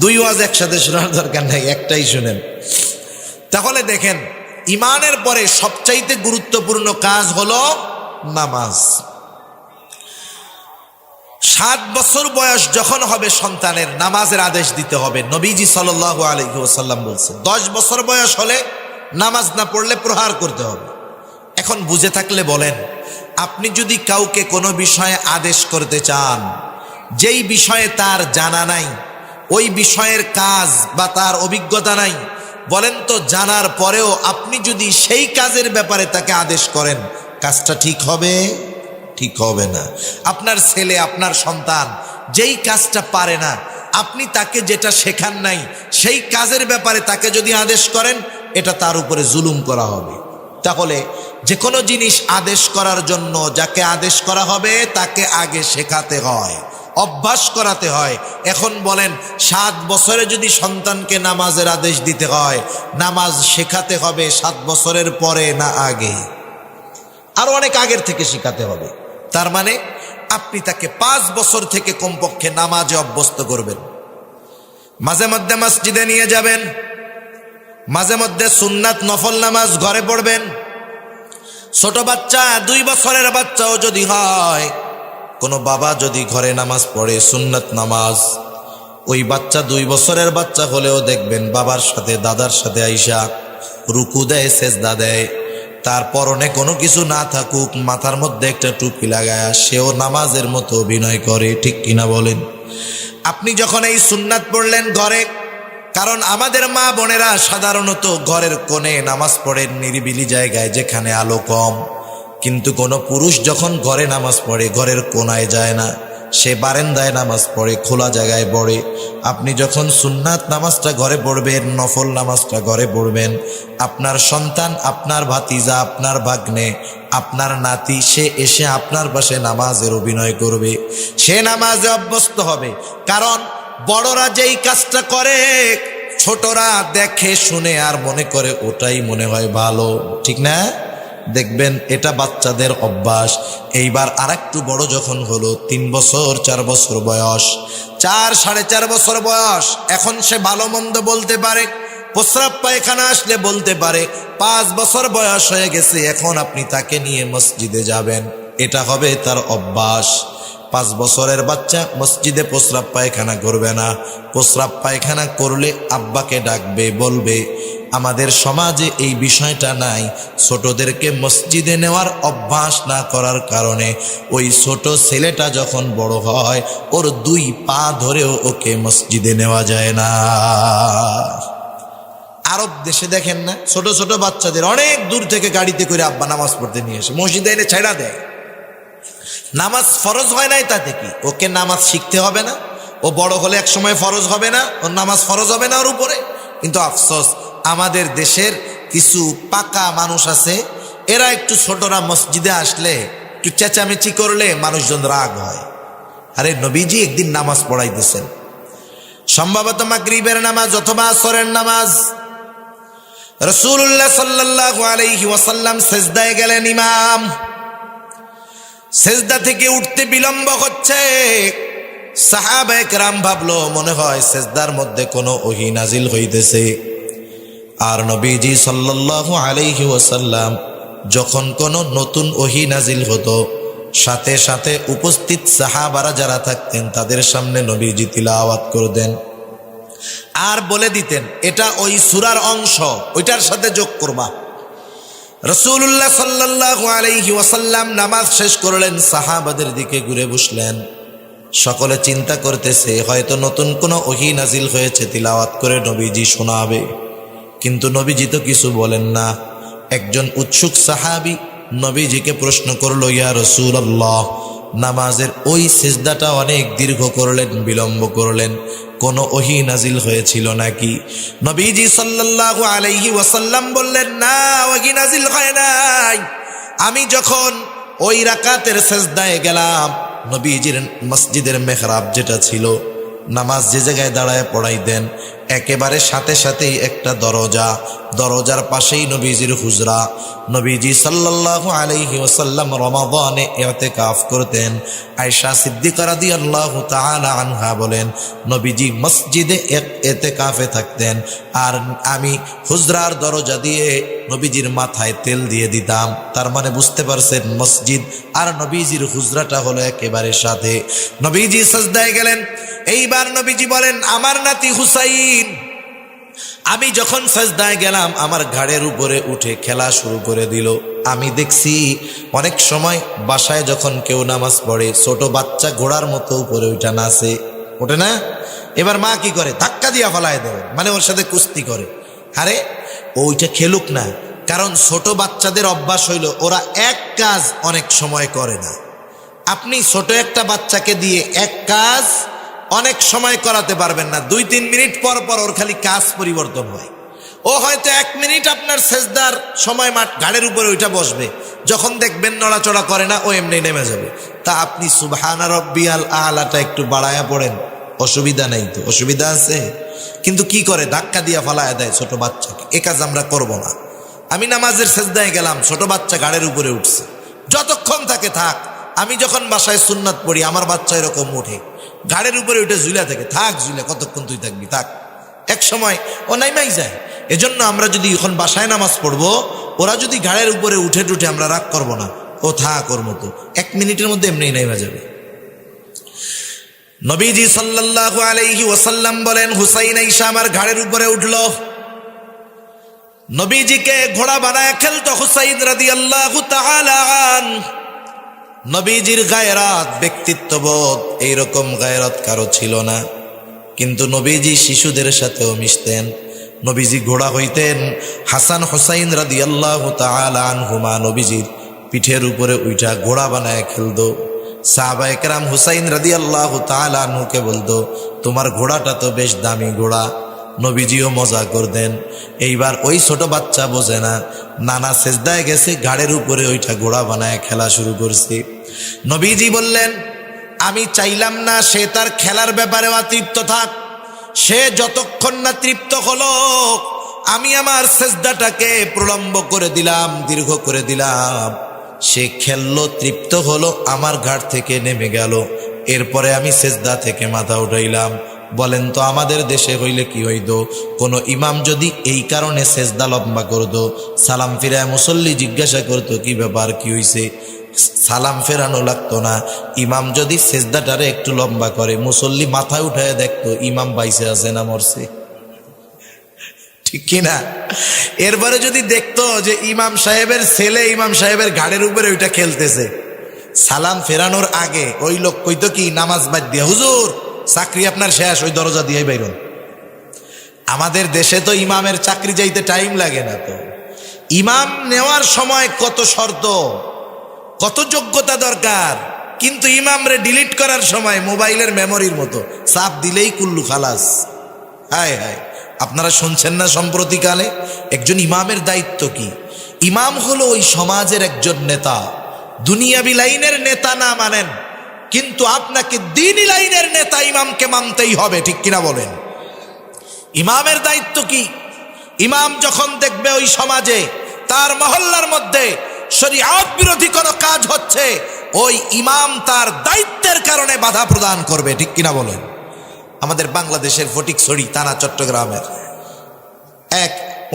2 ওয়াজ একসাথে শোনার দরকার নাই, একটাই শুনেন। তাহলে দেখেন, ইমানের পরে সবচাইতে গুরুত্বপূর্ণ কাজ হলো নামাজ। 7 বছর বয়স যখন হবে সন্তানের, নামাজের আদেশ দিতে হবে। নবীজি সাল্লাল্লাহু আলাইহি ওয়াসাল্লাম বলছেন 10 বছর বয়স হলে নামাজ না পড়লে প্রহার করতে হবে। এখন বুঝে থাকলে বলেন, আপনি যদি কাউকে কোনো বিষয়ে আদেশ করতে চান, যেই বিষয়ে তার জানা নাই, ওই বিষয়ের কাজ বা তার অভিজ্ঞতা নাই, বলেন তো জানার পরেও আপনি যদি সেই কাজের ব্যাপারে তাকে আদেশ করেন, কাজটা ঠিক হবে? ঠিক হবে না। আপনার ছেলে, আপনার সন্তান যেই কাজটা পারে না, আপনি তাকে যেটা শেখান নাই, সেই কাজের ব্যাপারে তাকে যদি আদেশ করেন, এটা তার উপরে জুলুম করা হবে। তাহলে যে কোনো জিনিস আদেশ করার জন্য যাকে আদেশ করা হবে তাকে আগে শেখাতে হয়, অভ্যাস করাতে হয়। এখন বলেন, 7 বছরে যদি সন্তানকে নামাজের আদেশ দিতে হয়, নামাজ শেখাতে হবে 7 বছরের পরে না আগে? আরো অনেক আগের থেকে শেখাতে হবে। তার মানে আপনি তাকে 5 বছর থেকে কমপক্ষে নামাজে অভ্যস্ত করবেন। মাঝে মধ্যে মসজিদে নিয়ে যাবেন, মাঝে মধ্যে সুন্নাত নফল নামাজ ঘরে পড়বেন। ছোট বাচ্চা, 2 বছরের বাচ্চাও যদি হয়, কোনো বাবা যদি ঘরে নামাজ পড়ে সুন্নাত নামাজ, ওই বাচ্চা 2 বছরের বাচ্চা হলেও দেখবেন বাবার সাথে দাদার সাথে আইসা রুকু দেয়, সেজদা দেয়। তার পরনে কোনো কিছু না থাকুক, মাথার মধ্যে একটা টুপি লাগায়া সেও নামাজের মতো অভিনয় করে। ঠিক কিনা বলেন? আপনি যখন এই সুন্নাত পড়লেন ঘরে, কারণ আমাদের মা বোনেরা সাধারণত ঘরের কোণে নামাজ পড়েন, নিরিবিলি জায়গায় যেখানে আলো কম। কিন্তু কোনো পুরুষ যখন ঘরে নামাজ পড়ে ঘরের কোণায় যায় না, সে বারান্দায় নামাজ পড়ে, খোলা জায়গায় পড়ে। আপনি যখন সুন্নাত নামাজটা ঘরে পড়বেন, নফল নামাজটা ঘরে পড়বেন, আপনার সন্তান, আপনার ভাতিজা, আপনার ভাগ্নে, আপনার নাতি, সে এসে আপনার পাশে নামাজের অভিনয় করবে, সে নামাজে অভ্যস্ত হবে। কারণ বড়রা যেই কাজটা করে ছোটরা দেখে শুনে আর মনে করে ওটাই মনে হয় ভালো। ঠিক না? দেখবেন এটা বাচ্চাদের অভ্যাস। এইবার আরেকটু বড় যখন হলো, 3 বছর 4 বছর বয়স, 4 4.5 বছর বয়স, এখন সে ভালো মন্দ বলতে পারে, প্রস্রাব পায়খানা আসলে বলতে পারে। 5 বছর বয়স হয়ে গেছে, এখন আপনি তাকে নিয়ে মসজিদে যাবেন, এটা হবে তার অভ্যাস। 5 বছরের বাচ্চা মসজিদে প্রস্রাব পায়খানা করবে না। প্রস্রাব পায়খানা করলে আব্বাকে ডাকবে, বলবে। আমাদের সমাজে এই বিষয়টা নাই। ছোটদেরকে মসজিদে নেওয়ার অভ্যাস না করার কারণে ওই ছোট ছেলেটা যখন বড় হয়, ওর 2 পা ধরেও ওকে মসজিদে নেওয়া যায় না। আরব দেশে দেখেন না, ছোট ছোট বাচ্চাদের অনেক দূর থেকে গাড়িতে করে আব্বা নামাজ পড়তে নিয়ে এসে মসজিদে এনে ছেড়া দেয়। নামাজ ফরজ হয় নাই, তাতে কি? ওকে নামাজ শিখতে হবে না? ও বড় হলে এক সময় ফরজ হবে না? ওর নামাজ ফরজ হবে না ওর উপরে? কিন্তু আফসোস, আমাদের দেশের কিছু পাকা মানুষ আছে, এরা একটু ছোটরা মসজিদে আসলে, একটু চেঁচামেচি করলে মানুষজন রাগ হয়। আরে নবীজি একদিন নামাজ পড়াইতেছেন, সম্ভবত মাগরিবের নামাজ অথবা আসরের নামাজ। রাসূলুল্লাহ সাল্লাল্লাহু আলাইহি ওয়াসাল্লাম সিজদায় গেলেন। ইমাম সিজদা থেকে উঠতে বিলম্ব হচ্ছে। সাহাবায়ে কেরাম ভাবলো মনে হয় সিজদার মধ্যে কোনো ওহী নাজিল হইতেছে। আর নবীজি সাল্লাল্লাহু আলাইহি ওয়াসাল্লাম যখন কোনো নতুন ওহী নাজিল হতো, সাথে সাথে উপস্থিত সাহাবারা যারা থাকতেন তাদের সামনে নবীজি তিলাওয়াত করতেন আর বলে দিতেন, এটা ওই সূরার অংশ, ওইটার সাথে যোগ করবা। রাসূলুল্লাহ সাল্লাল্লাহু আলাইহি ওয়াসাল্লাম নামাজ শেষ করলেন, সাহাবাদের দিকে ঘুরে বসলেন। সকলে চিন্তা করতেছে হয়তো নতুন কোনো ওহী নাজিল হয়েছে, তিলাওয়াত করে নবীজি শোনাবে। কিন্তু নবীজি তো কিছু বলেন না। একজন উৎসুক সাহাবী নবীজিকে প্রশ্ন করলো, ইয়া রাসূলুল্লাহ, নামাজের ওই সিজদাটা অনেক দীর্ঘ করলেন, বিলম্ব করলেন, কোনো ওহী নাজিল হয়েছিল নাকি? নবীজি সাল্লাল্লাহু আলাইহি ওয়াসাল্লাম বললেন, না, ওহী নাজিল হয় নাই। আমি যখন ওই রাকাতের সিজদায় গেলাম, নবীজির মসজিদের মেহরাব যেটা ছিল, নামাজ যে জায়গায় দাঁড়ায় পড়াই দেন, একেবারে সাথে সাথেই একটা দরজার পাশেই নবীজির হুজরা। নবীজি সাল্লাল্লাহু আলাইহি ওয়াসাল্লাম রমাদানে ইতিকাফ করতেন। আয়েশা সিদ্দিকা রাদিয়াল্লাহু তাআলা আনহা বলেন, নবীজি মসজিদে ইতিকাফে থাকতেন আর আমি হুজরার দরজা দিয়ে নবীজির মাথায় তেল দিয়ে দিতাম। তার মানে বুঝতে পারছেন, মসজিদ আর নবীজির হুজরাটা হলো একেবারে সাথে। নবীজি সাজদায় গেলেন। এইবার নবীজি বলেন, আমার নাতি হুসাইন, আমি যখন সাজদায় গেলাম আমার ঘাড়ের উপরে উঠে খেলা শুরু করে দিল। আমি দেখছি অনেক সময় বাসায় যখন কেউ নামাজ পড়ে ছোট বাচ্চা ঘোড়ার মতো উপরে ওইটা নাচে, ওঠে না? এবার মা কি করে, ধাক্কা দিয়া ফেলায় দেয়, মানে ওর সাথে কুস্তি করে। আরে ওইটা খেলুক না, কারণ ছোট বাচ্চাদের অভ্যাস হইল ওরা এক কাজ অনেক সময় করে না। আপনি ছোট একটা বাচ্চাকে দিয়ে এক কাজ অনেক সময় করাতে পারবেন না, 2-3 মিনিট পর পর ওর খালি কাজ পরিবর্তন হয়। ও হয়তো 1 মিনিট আপনার সেজদার সময় ঘাড়ের উপরে ওইটা বসবে, যখন দেখবেন নড়াচড়া করে না ও এমনি নেমে যাবে। তা আপনি সুবহানা রাব্বিয়াল আলাটা একটু বাড়ায়া পড়েন, অসুবিধা নেই তো? অসুবিধা আছে, কিন্তু কি করে, ধাক্কা দিয়া ফালায়া দেয় ছোট বাচ্চাকে। এ কাজ আমরা করব না। আমি নামাজের সেজদায় গেলাম, ছোট বাচ্চা ঘাড়ের উপরে উঠছে, যতক্ষণ থাকে থাক। আমি যখন বাসায় সুন্নাত পড়ি আমার বাচ্চা এরকম উঠে ঘাড়ের উপরে উঠে ঝুলা থাকে, থাক ঝুলে, কতক্ষণ তুই থাকবি, থাক। এক সময় ও নাইমাই যায়। এজন্য আমরা যদি এখন বাসায় নামাজ পড়বো, ওরা যদি ঘাড়ের উপরে উঠে টুঠে আমরা রাগ করব না, ও থাক ওর মতো, 1 মিনিটের মধ্যে এমনি নাইমা যাবে। নবীজি সাল্লাল্লাহু আলাইহি ওয়াসাল্লাম বলেন, হুসাইন আইসা আমার ঘাড়ের উপরে উঠলো। নবীজিকে ঘোড়া বানায় খেলতো হুসাইন রাদিয়াল্লাহু তাআলা আনহু। নবীজির গায়রাত, ব্যক্তিত্ববোধ, এইরকম গায়রাত কারো ছিল না। কিন্তু নবীজি শিশুদের সাথেও মিশতেন। নবীজি ঘোড়া হইতেন। হাসান হুসাইন রাদিয়াল্লাহু তাআলা আনহুমা নবীজির পিঠের উপরে উঠা ঘোড়া বানায় খেলতো। সাহাবায়ে কেরাম হুসাইন রাদিয়াল্লাহু তাআলা আনহুকে বলতো, তোমার ঘোড়াটা তো বেশ দামি ঘোড়া। নবীজিও মজা করতেন। এইবার ওই ছোট বাচ্চা বোঝে না, নানা সেজদায় গেছে, ঘাড়ের উপরে ওইটা ঘোড়া বানায় খেলা শুরু করছে। নবীজি বললেন, আমি চাইলাম না সে তার খেলার ব্যাপারে অতৃপ্ত থাক। সে যতক্ষণ না তৃপ্ত হলো, আমি আমার সেজদাটাকে প্রলম্ব করে দিলাম, দীর্ঘ করে দিলাম। সে খেললো, তৃপ্ত হলো, আমার ঘাট থেকে নেমে গেল। এরপরে আমি সেজদা থেকে মাথা উঠাইলাম। বলেন তো আমাদের দেশে হইলে কি হইতো, কোনো ইমাম যদি এই কারণে সেজদা লম্বা করতো, সালাম ফিরায় মুসল্লি জিজ্ঞাসা করতো কি ব্যাপার, কি হইছে, সালাম ফেরানো লাগতো না। ইমাম যদি সেজদাটারে একটু লম্বা করে, মুসল্লি মাথায় উঠায় দেখতো ইমাম বাইসে আছে না মরছে, ঠিক কিনা? এরপরে যদি দেখতো যে ইমাম সাহেবের ছেলে ইমাম সাহেবের ঘাড়ের উপরে ওইটা খেলতেছে, সালাম ফেরানোর আগে ওই লোক কইতো কি, নামাজ বাদ দিয়া, হুজুর চাকরি আপনার শেষ, ওই দরজা দিয়ে বাইরন। আমাদের দেশে তো ইমামের চাকরি যাইতে টাইম লাগে না। তো ইমাম নেওয়ার সময় কত শর্ত, কত যোগ্যতা দরকার, কিন্তু ইমামরে ডিলিট করার সময় মোবাইলের মেমোরির মতো চাপ দিলেই কুল্লু খালাস। হায় হায়, আপনারা শুনছেন না সম্প্রতিকালে একজন ইমামের দায়িত্ব কি? ইমাম হলো ওই সমাজের একজন নেতা। দুনিয়াবি লাইনের নেতা না মানেন, কিন্তু আপনাকে দ্বীনি লাইনের নেতা ইমামকে মানতেই হবে, ঠিক কিনা বলেন? ইমামের দায়িত্ব কি? ইমাম যখন দেখবে ওই সমাজে তার মহল্লার মধ্যে শরীয়ত বিরোধী কোনো কাজ হচ্ছে, ওই ইমাম তার দায়িত্বের কারণে বাধা প্রদান করবে, ঠিক কিনা বলেন? আমাদের বাংলাদেশের ফটিকছড়ি থানা চট্টগ্রামের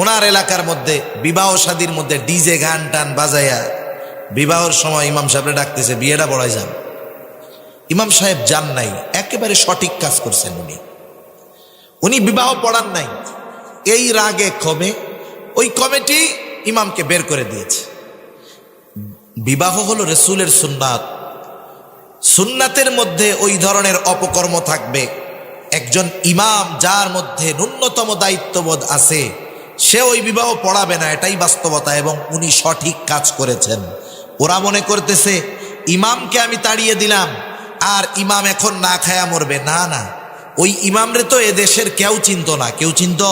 ওনার এলাকার মধ্যে বিবাহ শাদীর মধ্যে ডিজে গান টান বাজাইয়া বিবাহর সময় ইমাম সাহেবরে ডাকতেছে, বিয়েটা পড়াই যান। ইমাম সাহেব যান নাই, একেবারে সঠিক কাজ করছেন উনি বিবাহ পড়ান নাই। এই রাগে ক্ষোভে ওই কমিটি ইমামকে বের করে দিয়েছে। বিবাহ হলো রাসূলের সুন্নাত, সুন্নাতের মধ্যে ওই ধরনের অপকর্ম থাকবে। একজন ইমাম যার মধ্যে ন্যূনতম দায়িত্ববোধ আছে, সে ওই বিবাহ পড়াবে না, এটাই বাস্তবতা, এবং উনি সঠিক কাজ করেছেন। ওরা মনে করতেছে ইমামকে আমি তাড়িয়ে দিলাম আর ইমাম এখন না খায়া মরবে। না না, ওই ইমামরে তো এদেশের কেউ চিনতো না। কেউ চিনত?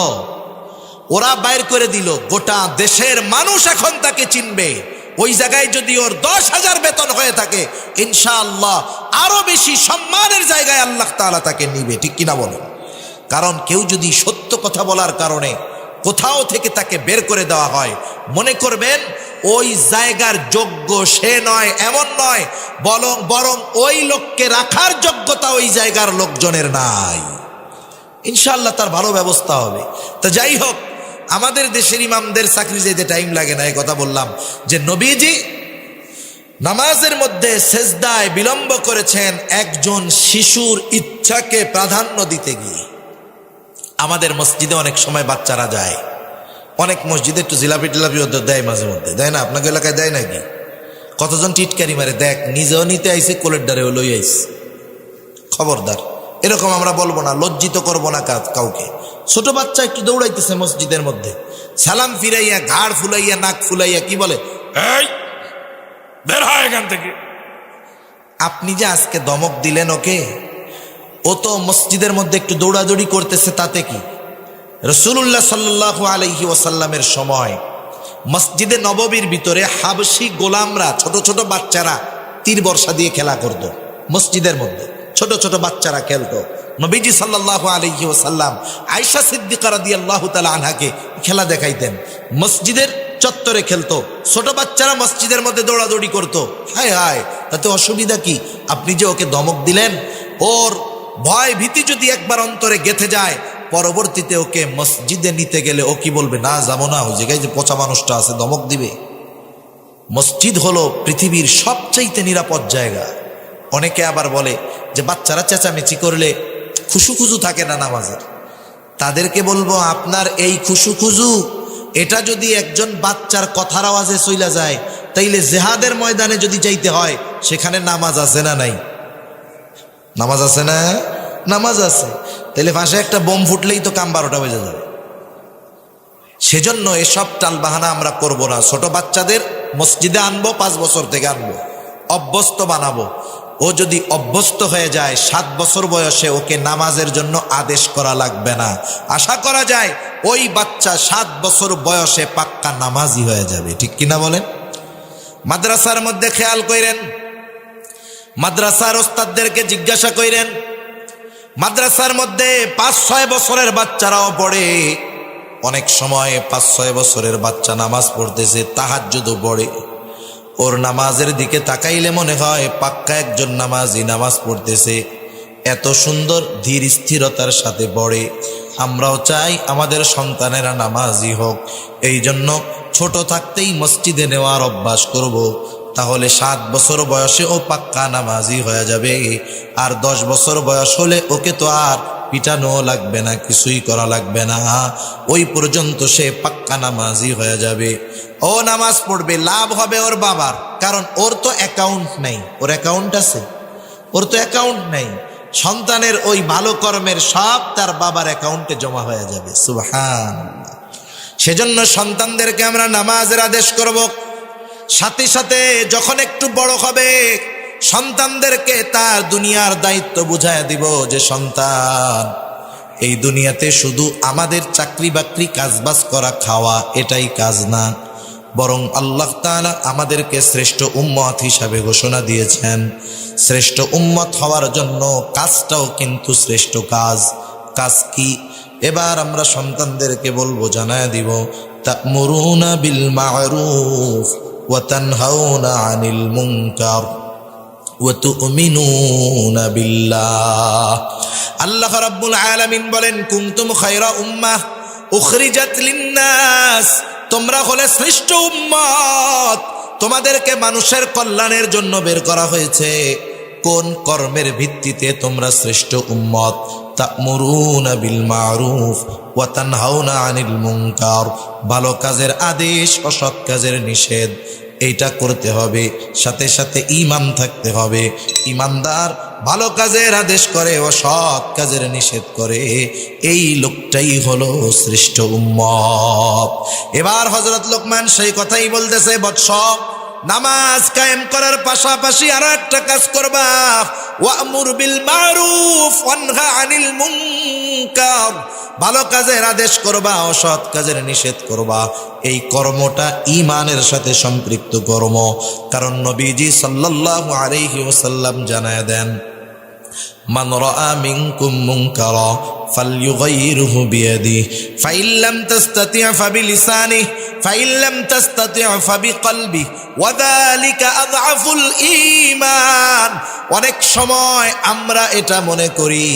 ওরা বাইর করে দিল, গোটা দেশের মানুষ এখন তাকে চিনবে। ওই জায়গায় যদি ওর 10,000 বেতন হয়ে থাকে, ইনশাআল্লাহ আরো বেশি সম্মানের জায়গায় আল্লাহ তাআলা তাকে নিবে, ঠিক কিনা বলেন? কারণ কেউ যদি সত্য কথা বলার কারণে কোথাও থেকে তাকে বের করে দেওয়া হয়, মনে করবেন ওই জায়গার যোগ্য সে নয়, এমন নয়, বরং ওই লোককে রাখার যোগ্যতা ওই জায়গার লোকজনের নাই। ইনশাআল্লাহ তার ভালো ব্যবস্থা হবে। তা যাই হোক, আমাদের দেশের ইমামদের চাকরি যেতে টাইম লাগে না, এই কথা বললাম যে নবীজি নামাজের মধ্যে সেজদায় বিলম্ব করেছেন একজন শিশুর ইচ্ছাকে প্রাধান্য দিতে গিয়ে। আমাদের মসজিদে অনেক সময় বাচ্চারা যায়, অনেক মসজিদে একটু জিলাপি টিলাপি দেয়, মাঝে মধ্যে দেয় না? আপনাকে এলাকায় দেয় নাকি? কতজন টিটকারি মারে, দেখ নিজেও নিতে আইসে, কোলের ডারেও লই আইস। খবরদার, এরকম আমরা বলবো না, লজ্জিত করবো না কাউকে। ছোট বাচ্চা একটু দৌড়াইতেছে মসজিদের মধ্যে, সালাম ফিরাইয়া, ঘাড় ফুলাইয়া, নাক ফুলাইয়া কি বলে, এই বের হয় এখান থেকে। আপনি যে আজকে ধমক দিলেন ওকে, ও তো মসজিদের মধ্যে একটু দৌড়াদৌড়ি করতেছে, তাতে কি? রাসূলুল্লাহ সাল্লাল্লাহু আলাইহি ওয়াসাল্লামের সময় মসজিদে নববীর ভিতরে হাবশী গোলামরা, ছোট ছোট বাচ্চারা তীর বর্ষা দিয়ে খেলা করত। মসজিদের মধ্যে ছোট ছোট বাচ্চারা খেলতো। নবীজি সাল্লাল্লাহু আলাইহি ওয়াসাল্লাম আয়েশা সিদ্দিকা রাদিয়াল্লাহু তাআলা আনহাকে খেলা দেখাইতেন। মসজিদের চত্বরে খেলতো, ছোট বাচ্চারা মসজিদের মধ্যে দৌড়াদৌড়ি করতো। হায় হায়, তাতে অসুবিধা কি? আপনি যে ওকে ধমক দিলেন, ওর ভয় ভীতি যদি একবার অন্তরে গেঁথে যায়, পরবর্তীতে ওকে মসজিদে নিতে গেলে ও কি বলবে? না, যাবো না, ওই জায়গায় যে পচা মানুষটা আছে ধমক দিবে। মসজিদ হলো পৃথিবীর সবচাইতে নিরাপদ জায়গা। অনেকে আবার বলে যে বাচ্চারা চেঁচামেচি করলে খুশু থাকে না নামাজের। তাদেরকে বলবো, আপনার এই খুশু এটা যদি একজন বাচ্চার কথার আওয়াজে চইলা যায়, তাইলে জেহাদের ময়দানে যদি যাইতে হয়, সেখানে নামাজ আছে না নাই? নামাজ আছে না? নামাজ আছে। তাইলে পাশে একটা বোম ফুটলেই তো কাম 12টা বেজে যাবে। সেজন্য এসব টালবাহানা আমরা করব না। ছোট বাচ্চাদের মসজিদে আনবো, 5 বছর থেকে আনবো, অভ্যস্ত বানাবো। ও যদি অভ্যস্ত হয়ে যায়, 7 বছর বয়সে ওকে নামাজের জন্য আদেশ করা লাগবে না। আশা করা যায় ওই বাচ্চা 7 বছর বয়সে পাক্কা নামাজি হয়ে যাবে। ঠিক কিনা বলেন? মাদ্রাসার মধ্যে খেয়াল করেন, মাদ্রাসার ওস্তাদদেরকে জিজ্ঞাসা করেন, মাদ্রাসার মধ্যে 5-6 বছরের বাচ্চারাও পড়ে। অনেক সময় 5-6 বছরের বাচ্চা নামাজ পড়তেছে, তাহাজ্জুদও পড়ে। ওর নামাজের দিকে তাকাইলে মনে হয় পাক্কা একজন নামাজি নামাজ পড়তেছে। এত সুন্দর ধীর স্থিরতার সাথে পড়ে। আমরাও চাই আমাদের সন্তানেরা নামাজি হোক। এই জন্য ছোট থাকতেই মসজিদে নেওয়ার অভ্যাস করব। তাহলে 7 বছর বয়সে ও পাক্কা নামাজি হয়ে যাবে। আর 10 বছর বয়স হলে ওকে তো আর পিটানো লাগবে না, কিছুই করা লাগবে না। ওই পর্যন্ত সে পাক্কা নামাজি হয়ে যাবে। ও নামাজ পড়বে, লাভ হবে ওর বাবার, কারণ ওর তো অ্যাকাউন্ট নেই। ওর অ্যাকাউন্ট আছে? ওর তো অ্যাকাউন্ট নেই। সন্তানের ওই ভালো কর্মের সব তার বাবার অ্যাকাউন্টে জমা হয়ে যাবে। সুবহানাল্লাহ। সেজন্য সন্তানদেরকে আমরা নামাজের আদেশ করব। সাথে সাথে যখন একটু বড় হবে, সন্তানদেরকে তার দুনিয়ার দায়িত্ব বুঝায় দিব যে সন্তান, এই দুনিয়াতে শুধু আমাদের চাকরি বাকরি কাজবাজ করা খাওয়া এটাই কাজ না, বরং আল্লাহ তাআলা আমাদেরকে শ্রেষ্ঠ উম্মত হিসাবে ঘোষণা দিয়েছেন। শ্রেষ্ঠ উম্মত হওয়ার জন্য কাজটাও কিন্তু শ্রেষ্ঠ কাজ। কাজ কি? এবার আমরা সন্তানদেরকে বলবো, জানায় দিব, তা'মুরুনা বিল মা'রুফ ওয়া তানহাউনা আনিল মুনকার ওয়া তু'মিনুনা বিল্লাহ। আল্লাহ রাব্বুল আলামিন বলেন, কুনতুম খায়রা উম্মাহ উখরিজাত লিন-নাস, তোমরা হলে শ্রেষ্ঠ উম্মত, তোমাদেরকে মানুষের কল্যাণের জন্য বের করা হয়েছে। কোন কর্মের ভিত্তিতে তোমরা শ্রেষ্ঠ উম্মত? তা'মুরুনা বিল মা'রুফ ওয়া তানহাউনা আনিল মুনকার, ভালো কাজের আদেশ, অসৎ কাজের নিষেধ, এইটা করতে হবে। সাথে সাথে ঈমান থাকতে হবে। ঈমানদার ভালো কাজের আদেশ করে, অসৎ কাজের নিষেধ করে, এই লোকটাই হলো শ্রেষ্ঠ উম্মত। এবার হযরত লোকমান সেই কথাই বলতেছে, বৎস, নামাজ কায়েম করার পাশাপাশি আরো একটা কাজ করবা, ওয়া'মুর বিল মা'রুফ ওয়ানহা আনিল মুনকার, ভালো কাজের আদেশ করবা, অসৎ কাজের নিষেধ করবা। এই কর্মটা ঈমানের সাথে সম্পৃক্ত কর্ম। কারণ নবীজি সাল্লাল্লাহু আলাইহি ওয়াসাল্লাম জানায় দেন, মান রাআ মিনকুম মুনকারা ফালইয়ুগাইরহু বিয়াদিহি ফাইন লাম তাসতাতি' ফাবিলিসানিহি ফাইন লাম তাসতাতি' ফাবিকলবিহি ওয়া যালিকা আযআফুল ঈমান। অনেক সময় আমরা এটা মনে করি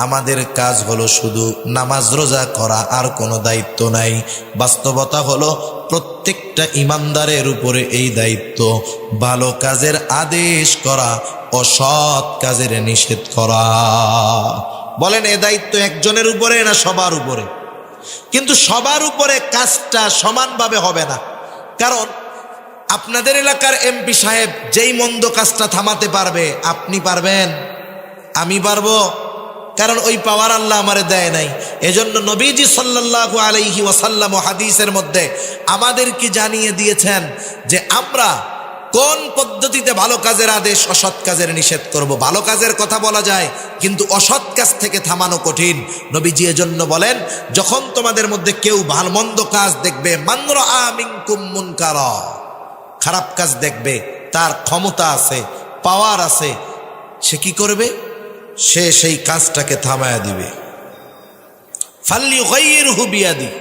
আমাদের কাজ হলো শুধু নামাজ রোজা করা, আর কোনো দায়িত্ব নাই। বাস্তবতা হলো প্রত্যেকটা ইমানদারের উপরে এই দায়িত্ব, ভালো কাজের আদেশ করা, অসৎ কাজের নিষেধ করা। বলেন এ দায়িত্ব একজনের উপরে না সবার উপরে? কিন্তু সবার উপরে কাজটা সমানভাবে হবে না। কারণ আপনাদের এলাকার এমপি সাহেব যেই মন্দ কাজটা থামাতে পারবে, আপনি পারবেন? আমি পারবো? কারণ ওই পাওয়ার আল্লাহ আমারে দেয় নাই। এজন্য নবীজি সাল্লাল্লাহু আলাইহি ওয়াসাল্লাম হাদিসের মধ্যে আমাদেরকে জানিয়ে দিয়েছেন যে আমরা কোন পদ্ধতিতে ভালো কাজের আদেশ, অসৎ কাজের নিষেধ করব। ভালো কাজের কথা বলা যায়, কিন্তু অসৎ কাজ থেকে থামানো কঠিন। নবীজি এজন্য বলেন, যখন তোমাদের মধ্যে কেউ ভালো মন্দ কাজ দেখবে, মান রাআ মিনকুম মুনকারা, খারাপ কাজ দেখবে, তার ক্ষমতা আছে, পাওয়ার আছে, সে কি করবে? সে সেই কাজটাকে থামায়া দিবে। ফালইয়ুগাইরহু বিয়াদিহি,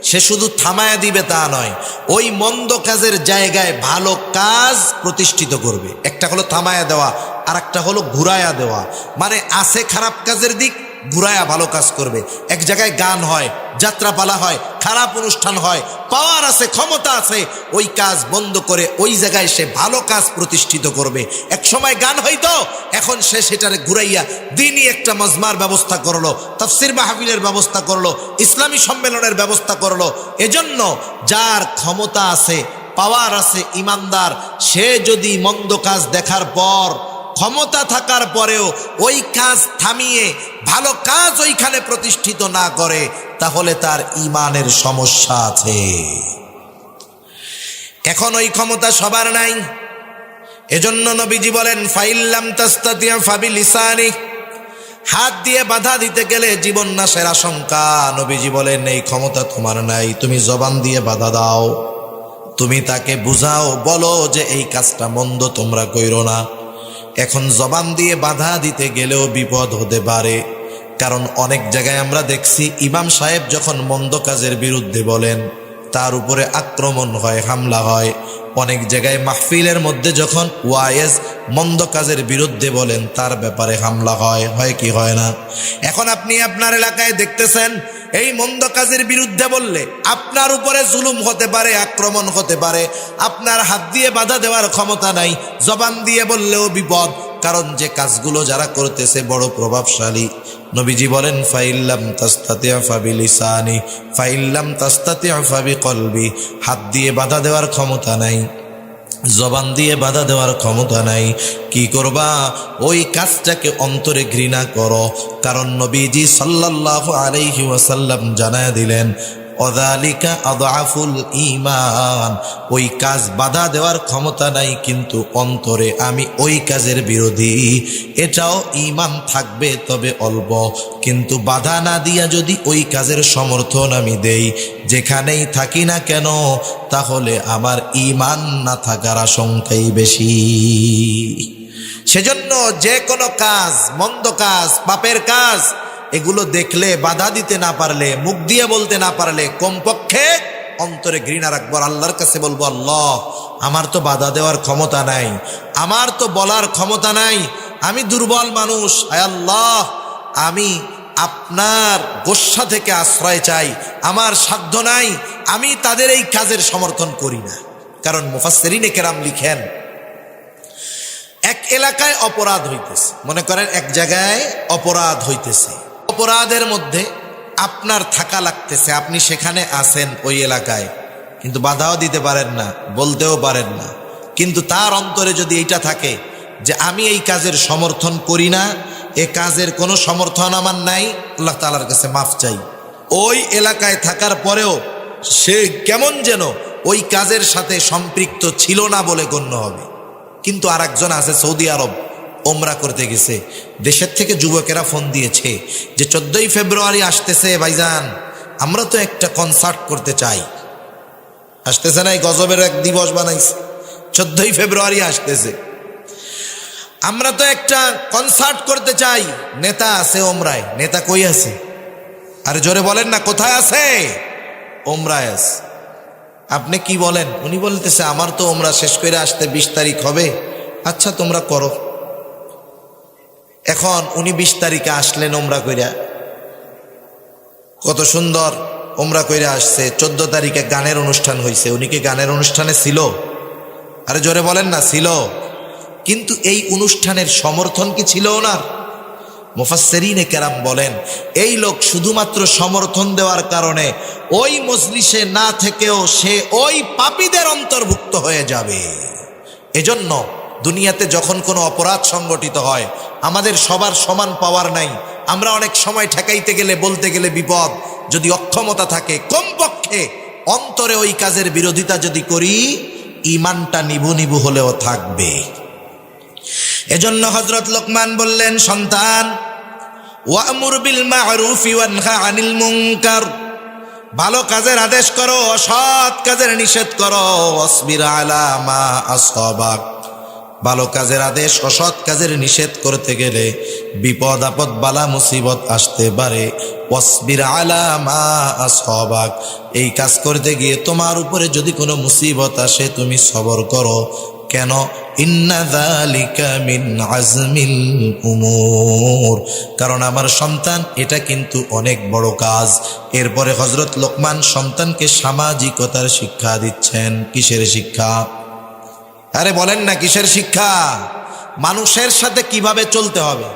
সে শুধু থামায়া দিবে তা নয়, ওই মন্দ কাজের জায়গায় ভালো কাজ প্রতিষ্ঠিত করবে। একটা হলো থামায়া দেওয়া, আর একটা হলো ঘুরায়া দেওয়া। মানে আছে খারাপ কাজের দিক, ঘুরায়া ভালো কাজ করবে। এক জায়গায় গান হয়, যাত্রাপালা হয়, খারাপ অনুষ্ঠান হয়, পাওয়ার আছে, ক্ষমতা আছে, ওই কাজ বন্ধ করে ওই জায়গায় সে ভালো কাজ প্রতিষ্ঠিত করবে। এক সময় গান হইতো, এখন সে সেটারে ঘুরাইয়া দিনই একটা মজমার ব্যবস্থা করলো, তাফসির মাহফিলের ব্যবস্থা করলো, ইসলামী সম্মেলনের ব্যবস্থা করলো। এজন্য যার ক্ষমতা আছে, পাওয়ার আছে, ইমানদার, সে যদি মন্দ কাজ দেখার পর, ক্ষমতা থাকার পরেও ওই কাজ থামিয়ে ভালো কাজ ওইখানে প্রতিষ্ঠিত না করে, তাহলে তার ঈমানের সমস্যা আছে। এখন ওই ক্ষমতা সবার নাই। এজন্য নবীজি বলেন, ফাইন লাম তাসতাতি' ফাবিলিসানিহি, হাত দিয়ে বাধা দিতে গেলে জীবন নাশের আশঙ্কা। নবীজি বলেন, এই ক্ষমতা তোমার নাই, তুমি জবান দিয়ে বাধা দাও, তুমি তাকে বুঝাও, বলো যে এই কাজটা মন্দ, তোমরা কইরো না। এখন জবান দিয়ে বাধা দিতে গেলেও বিপদ হতে পারে। কারণ অনেক জায়গায় আমরা দেখছি ইমাম সাহেব যখন মন্দ কাজের বিরুদ্ধে বলেন, তার উপরে আক্রমণ হয়, হামলা হয়। অনেক জায়গায় মাহফিলের মধ্যে যখন ওয়াইজ মন্দ কাজের বিরুদ্ধে বলেন, তার ব্যাপারে হামলা হয়। হয় কি হয় না? এখন আপনি আপনার এলাকায় দেখতেছেন, এই মন্দ কাজের বিরুদ্ধে বললে আপনার উপরে জুলুম হতে পারে, আক্রমণ হতে পারে। আপনার হাত দিয়ে বাধা দেওয়ার ক্ষমতা নাই, জবান দিয়ে বললেও বিপদ। কারণ যে কাজগুলো যারা করতেছে বড় প্রভাবশালী। নবীজি বলেন, ফাইন লাম তাসতাতি' ফাবিলিসানিহি ফাইন লাম তাসতাতি' ফাবিকলবিহি, হাত দিয়ে বাধা দেওয়ার ক্ষমতা নাই, জবান দিয়ে বাধা দেওয়ার ক্ষমতা নাই, কি করবা? ওই কাজটাকে অন্তরে ঘৃণা করো। কারণ নবীজি সাল্লাল্লাহু আলাইহি ওয়াসাল্লাম জানায় দিলেন, ওয়াযালিকা আযআফুল ঈমান, ওই কাজ বাধা দেওয়ার ক্ষমতা নাই, কিন্তু অন্তরে আমি ওই কাজের বিরোধী, এটাও ঈমান থাকবে, তবে অল্প। কিন্তু বাধা না দিয়া যদি ওই কাজের সমর্থন আমি দেই, যেখানেই থাকি না কেন, তাহলে আমার ঈমান না থাকার আশঙ্কাই বেশি। সেজন্য যে কোনো কাজ, মন্দ কাজ, পাপের কাজ, এগুলো দেখলে বাধা দিতে না পারলে, মুখ দিয়ে বলতে না পারলে, কমপক্ষে অন্তরে ঘৃণা রাখবো। আল্লাহর কাছে বলবো, আল্লাহ, আমার তো বাধা দেওয়ার ক্ষমতা নাই, আমার তো বলার ক্ষমতা নাই, আমি দুর্বল মানুষ। আয় আল্লাহ, আমি আপনার গোস্বা থেকে আশ্রয় চাই, আমার সাধ্য নাই, আমি তাদের এই কাজের সমর্থন করি না। কারণ মুফাসসিরিনে কেরাম লিখেন, এক এলাকায় অপরাধ হইতেছে, মনে করেন এক জায়গায় অপরাধ হইতেছে, অপরাধের মধ্যে আপনার থাকা লাগতেছে, আপনি সেখানে আছেন ওই এলাকায়, কিন্তু বাধাও দিতে পারেন না, বলতেও পারেন না। কিন্তু তার অন্তরে যদি এইটা থাকে যে আমি এই কাজের সমর্থন করি না, এ কাজের কোনো সমর্থন আমার নাই, আল্লাহ তাআলার কাছে মাফ চাই। ওই এলাকায় থাকার পরেও সে কেমন যেন ওই কাজের সাথে সম্পৃক্ত ছিল না বলে গণ্য হবে। কিন্তু আর একজন আছে সৌদি আরব, ওমরা করতে গেছে, দেশের থেকে যুবকেরা ফোন দিয়েছে যে 14ই ফেব্রুয়ারি আসতেছে ভাইজান, আমরা তো একটা কনসার্ট করতে চাই। আসতেছে না, এই গজবের এক দিবস বানাইছে, 14ই ফেব্রুয়ারি আসতেছে। আমরা তো একটা কনসার্ট করতে চাই, নেতা আছে ওমরায়। নেতা কই আছে? আরে জোরে বলেন না, কোথায় আছে? ওমরায় আছে। আপনি কি বলেন? উনি বলতেছে আমার তো ওমরা শেষ করে আসতে 20 তারিখ হবে। আচ্ছা তোমরা করো। এখন উনি 20 তারিখে আসলেন ওমরা কইরা, কত সুন্দর ওমরা কইরা আসছে। 14 তারিখে গানের অনুষ্ঠান হয়েছে। উনি কি গানের অনুষ্ঠানে ছিল? আরে জোরে বলেন না, ছিল। কিন্তু এই অনুষ্ঠানের সমর্থন কি ছিল ওনার? মুফাসসিরিনে কেরাম বলেন এই লোক শুধুমাত্র সমর্থন দেওয়ার কারণে ওই মজলিসে না থেকেও সে ওই পাপীদের অন্তর্ভুক্ত হয়ে যাবে। এজন্য দুনিয়াতে যখন কোনো অপরাধ সংগঠিত হয়, আমাদের সবার সমান পাওয়ার নাই। আমরা অনেক সময় ঠেকাইতে গেলে, বলতে গেলে বিপদ। যদি অক্ষমতা থাকে, কমপক্ষে অন্তরে ওই কাজের বিরোধিতা যদি করি, ঈমানটা নিভু নিভু হলেও থাকবে। এজন্য হযরত লোকমান বললেন, সন্তান, ওয়ামুর বিল মা'রুফি ওয়ানহা আনিল মুনকার, ভালো কাজের আদেশ করো, অসৎ কাজের নিষেধ করো। ওয়াসবির আলা মা আসাবাক, ভালো কাজের আদেশ, অসৎ কাজের নিষেধ করতে গেলে বিপদ আপদ বালা মুসিবত আসতে পারে। ওয়াসবির আলা মা আসাবাক, এই কাজ করতে গিয়ে তোমার উপরে যদি কোনো মুসিবত আসে তুমি সবর করো। কেন? ইন্না যালিকা মিন আজমিল উমুর, কারণ আমার সন্তান এটা কিন্তু অনেক বড় কাজ। এরপরে হযরত লোকমান সন্তানকে সামাজিকতার শিক্ষা দিচ্ছেন। কিসের শিক্ষা? আরে বলেন না, কিসের শিক্ষা? মানুষের সাথে কিভাবে চলতে হবে,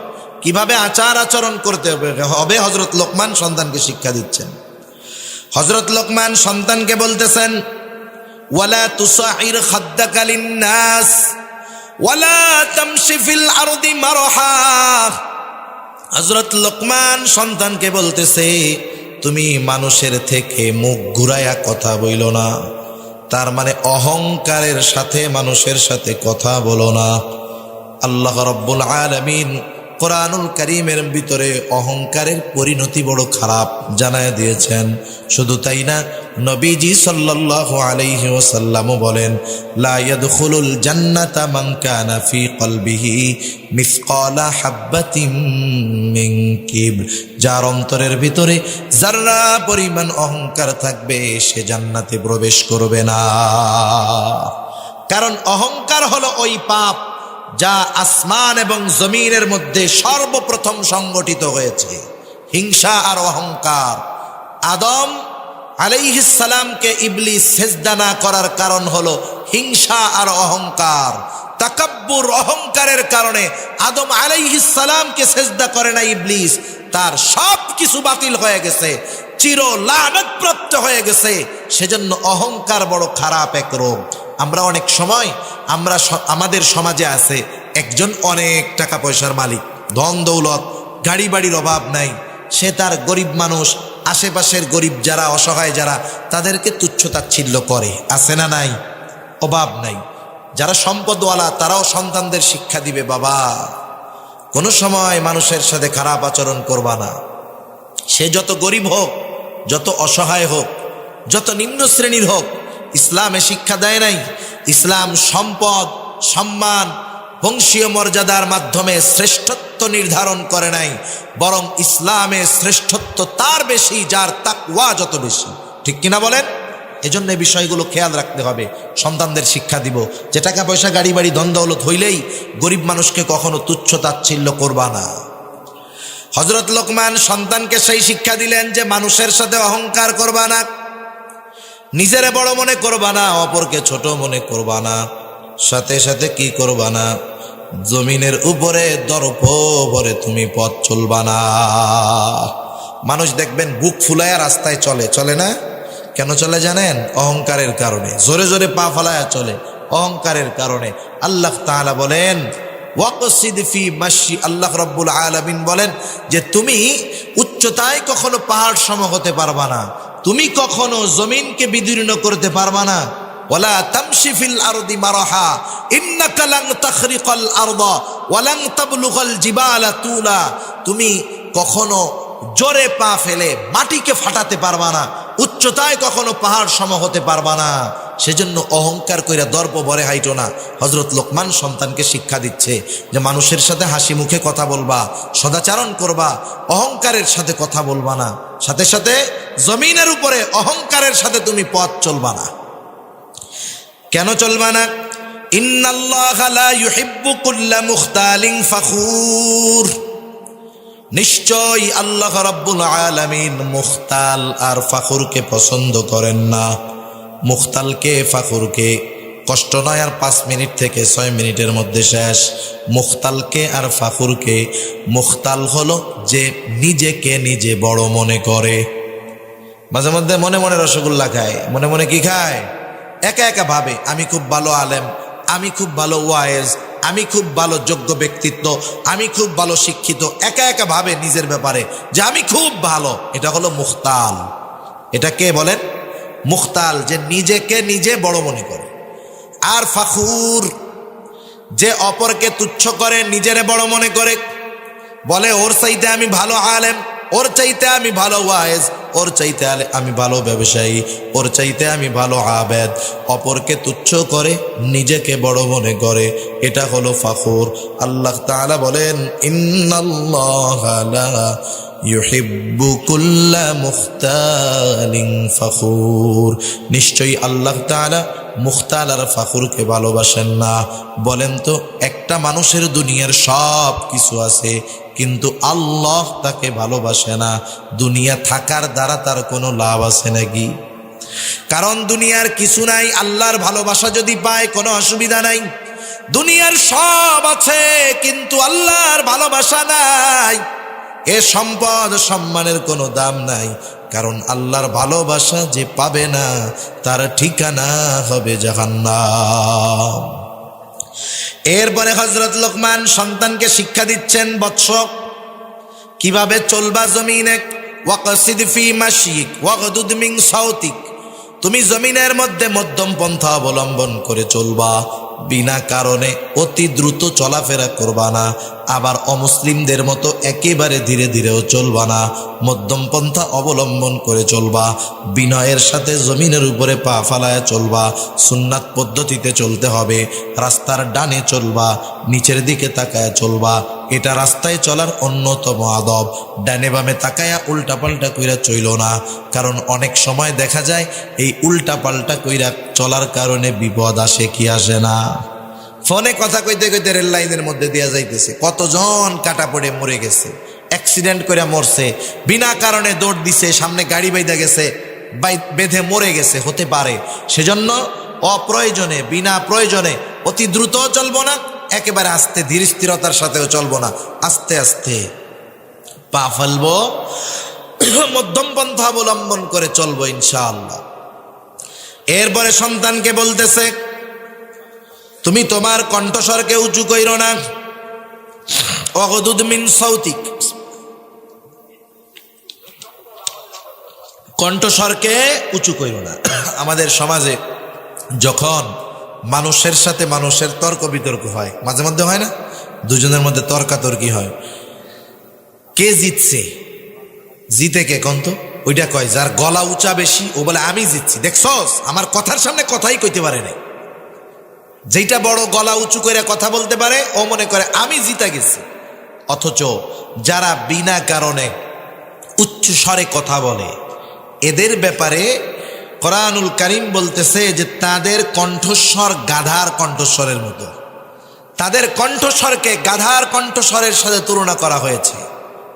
কিভাবে আচার আচরণ করতে হবে হযরত লোকমান সন্তানকে শিক্ষা দিচ্ছেন। হযরত লোকমান সন্তানকে বলতেছেন, ওয়ালা তুসাইর খাদ্দাকা লিন্নাস ওয়ালা তামশি ফিল আরদি মারহা। হযরত লোকমান সন্তানকে বলতেছে, তুমি মানুষের থেকে মুখ ঘুরাইয়া কথা বইলো না। তার মানে অহংকারের সাথে মানুষের সাথে কথা বলো না। আল্লাহ রাব্বুল আলামিন কোরআনুল কারীমের ভিতরে অহংকারের পরিণতি বড় খারাপ জানায় দিয়েছেন। শুধু তাই না, নবীজি সাল্লাল্লাহু আলাইহি ওয়াসাল্লামও বলেন, লা ইয়াদখুলুল জান্নাতা মান কানা ফি কলবিহি মিসকালা হাববাতিন মিন কিবর, যার অন্তরের ভিতরে যাররা পরিমাণ অহংকার থাকবে সে জান্নাতে প্রবেশ করবে না। কারণ অহংকার হলো ওই পাপ যা আসমান এবং জমিনের মধ্যে সর্বপ্রথম সংগঠিত হয়েছে। হিংসা আর অহংকার। আদম আলাইহিস সালামকে ইবলিস সেজদা না করার কারণ হলো হিংসা আর অহংকার। তাকাব্বুর, অহংকারের কারণে আদম আলাইহিস সালামকে সেজদা করে না ইবলিস। তার সব কিছু বাতিল হয়ে গেছে, চির লানত হয়ে গেছে। সেজন্য অহংকার বড় খারাপ এক রোগ। আমরা অনেক সময় আমাদের সমাজে আছে একজন অনেক টাকা পয়সার মালিক, ধন দৌলত, গাড়ি বাড়ির অভাব নাই। সে তার গরিব মানুষ, আশেপাশের গরিব যারা, অসহায় যারা, তাদেরকে তুচ্ছ তাচ্ছিল্য করে। আছে না নাই? অভাব নাই। যারা সম্পদওয়ালা তারাও সন্তানদের শিক্ষা দিবে, বাবা কোনো সময় মানুষের সাথে খারাপ আচরণ করবা না। সে যত গরিব হোক, যত অসহায় হোক, যত নিম্ন শ্রেণীর হোক, ইসলামে শিক্ষা দেয় নাই। ইসলাম সম্পদ, সম্মান, বংশীয় মর্যাদার মাধ্যমে শ্রেষ্ঠত্ব নির্ধারণ করে নাই, বরং ইসলামে শ্রেষ্ঠত্ব তার বেশি যার তাকওয়া যত বেশি। ঠিক কিনা বলেন? এজন্য এই বিষয়গুলো খেয়াল রাখতে হবে। সন্তানদের শিক্ষা দিব যে টাকা পয়সা, গাড়ি বাড়ি, ধন দৌলত হইলেই গরিব মানুষকে কখনো তুচ্ছ তাচ্ছিল্য করবা না। হযরত লোকমান সন্তানকে সেই শিক্ষা দিলেন যে মানুষের সাথে অহংকার করবা না, নিজেরে বড় মনে করবা না, অপরকে ছোট মনে করবা না, সাথে সাথে কি করবা না, জমিনের উপরে দর্প ভরে তুমি পথ চলবা না। মানুষ দেখবেন বুক ফুলায়া রাস্তায় চলে, চলে না? কেন চলে জানেন? অহংকারের কারণে। জোরে জোরে পা ফলায়া চলে, অহংকারের কারণে। আল্লাহ তাআলা বলেন, ওয়াকসিদ ফি মাশি, আল্লাহ রাব্বুল আলামিন বলেন যে তুমি উচ্চতায় কখনো পাহাড় সম হতে পারবা না, তুমি কখনো জমিনকে বিদীর্ণ করতে পারবা না। ওয়ালা তামশি ফিল আরদি মারহা ইন্নাকা লান তাখরিকাল আরদা ওয়া লান তাবলুগাল জিবালা তুলা, তুমি কখনো জোরে পা ফেলে মাটিকে ফাটাতে পারবা না, উচ্চতায় কখনো পাহাড় সম হতে পারবা না। সেজন্য অহংকার কইরা দর্প ভরে হাইটো না। হযরত লোকমান সন্তানকে শিক্ষা দিচ্ছে যে মানুষের সাথে হাসি মুখে কথা বলবা, সদাচরণ করবা, অহংকারের সাথে কথা বলবা না। সাথে সাথে জমিনের উপরে অহংকারের সাথে তুমি পথ চলবা না। কেন চলবা না? ইন্নাল্লাহা লা ইউহিব্বু কুল্লা মুখতালিন ফাখুর, নিশ্চয় আল্লাহ রাব্বুল আলামিন মুখতাল আর ফাখুরকে পছন্দ করেন না। মুখতালকে ফাখুরকে কষ্ট নয় আর 5 মিনিট থেকে 6 মিনিটের মধ্যে শেষ। মুখতালকে আর ফাখুরকে, মুখতাল হলো যে নিজেকে নিজে বড় মনে করে, মাঝে মধ্যে মনে মনে রসগোল্লা খায়। মনে মনে কি খায়? একা একা ভাবে আমি খুব ভালো আলেম, আমি খুব ভালো ওয়াইজ, আমি খুব ভালো যোগ্য ব্যক্তিত্ব, আমি খুব ভালো শিক্ষিত। একা একা ভাবে নিজের ব্যাপারে যে আমি খুব ভালো। এটা হলো মুখতাল। এটা কে বলেন? মুখতাল, যে নিজেকে নিজে বড় মনে করে। আর ফাখুর, যে অপরকে তুচ্ছ করে, নিজেরে বড় মনে করে, বলে ওর চাইতে আমি ভালো আলেম, ওর চাইতে আমি ভালো ওয়াইজ, ওর চাইতে আমি ভালো ব্যবসায়ী, ওর চাইতে আমি ভালো আবেদ। অপরকে তুচ্ছ করে, নিজেকে বড় মনে করে। এটা হলো ফাখুর। আল্লাহ তাআলা বলেন ইন্নাল্লাহা লা ইউহিব্বু কুল্লা মুখতালিন ফাখুর, নিশ্চয়ই আল্লাহ তাআলা মুখতাল আর ফাখুরকে ভালোবাসেন না। বলেন তো, একটা মানুষের দুনিয়ার সব কিছু আছে কিন্তু আল্লাহ তাকে ভালোবাসে না, দুনিয়া থাকার দ্বারা তার কোনো লাভ আছে নাকি? কারণ দুনিয়ার কিছু নাই, আল্লাহর ভালোবাসা যদি পায় কোনো অসুবিধা নাই। দুনিয়ার সব আছে কিন্তু আল্লাহর ভালোবাসা নাই, এ সম্পদ সম্মানের কোনো দাম নাই। কারণ আল্লাহর ভালোবাসা যে পাবে না তার ঠিকানা হবে জাহান্নাম। এরপরে হযরত লোকমান সন্তানকে শিক্ষা দিচ্ছেন, বৎস কিভাবে চলবা জমিনে। ওয়াকসিদ ফি মাশিক ওয়াগদুদ মিন সাউতিক, তুমি জমিনের মধ্যে মধ্যম পন্থা অবলম্বন করে চলবা, বিনা কারণে অতি দ্রুত চলাফেরা করবা না, আবার অমুসলিমদের মতো একেবারে ধীরে ধীরেও চলবা না। মধ্যম পন্থা অবলম্বন করে চলবা, বিনয়ের সাথে জমিনের উপরে পা ফালায় চলবা, সুন্নাত পদ্ধতিতে চলতে হবে। রাস্তার ডানে চলবা, নিচের দিকে তাকায় চলবা, এটা রাস্তায় চলার অন্যতম আদব। ডানে বামে তাকায়া উল্টা পাল্টা কইরা চইল না, কারণ অনেক সময় দেখা যায় এই উল্টা পাল্টা কইরা চলার কারণে বিপদ আসে কি আসে না। ফোনে কথা কইতে কইতে রেল লাইনের মধ্যে দেয়া যাইতেছে, কতজন কাটা পড়ে মরে গেছে, অ্যাক্সিডেন্ট করে মরছে, বিনা কারণে দৌড় দিছে, সামনে গাড়ি বাইদা গেছে, বেঁধে মরে গেছে, হতে পারে। সেজন্য অপ্রয়োজনে বিনা প্রয়োজনে অতি দ্রুত চলবো না, একেবারে আস্তে ধীর স্থিরতার সাথেও চলবো না, আস্তে আস্তে পা ফেলবো, মধ্যম পন্থা অবলম্বন করে চলবো ইনশাআল্লাহ। এরপরে সন্তানকে বলতেছে, তুমি তোমার কণ্ঠস্বরকে উঁচু কইরো না। ওয়াগদুদ মিন সাউতিক, কণ্ঠস্বরকে উঁচু কইরো না। আমাদের সমাজে যখন মানুষের সাথে মানুষের তর্ক বিতর্ক হয়, মাঝে মধ্যে হয় না, দুজনের মধ্যে তর্কাতর্কি হয়, কে জিতছে, জিতে কে কন্ত, ওইটা কয় যার গলা উঁচা বেশি, ও বলে আমি জিতছি, দেখছস আমার কথার সামনে কথাই কইতে পারে নাই। যেটা বড় গলা উঁচু করে কথা বলতে পারে ও মনে করে আমি জিতা গেছি। অথচ যারা বিনা কারণে উচ্চ স্বরে কথা বলে, এদের ব্যাপারে কোরআনুল কারীম বলতেছে যে তাদের কণ্ঠস্বর গাধার কণ্ঠস্বরের মতো। তাদের কণ্ঠস্বরকে গাধার কণ্ঠস্বরের সাথে তুলনা করা হয়েছে।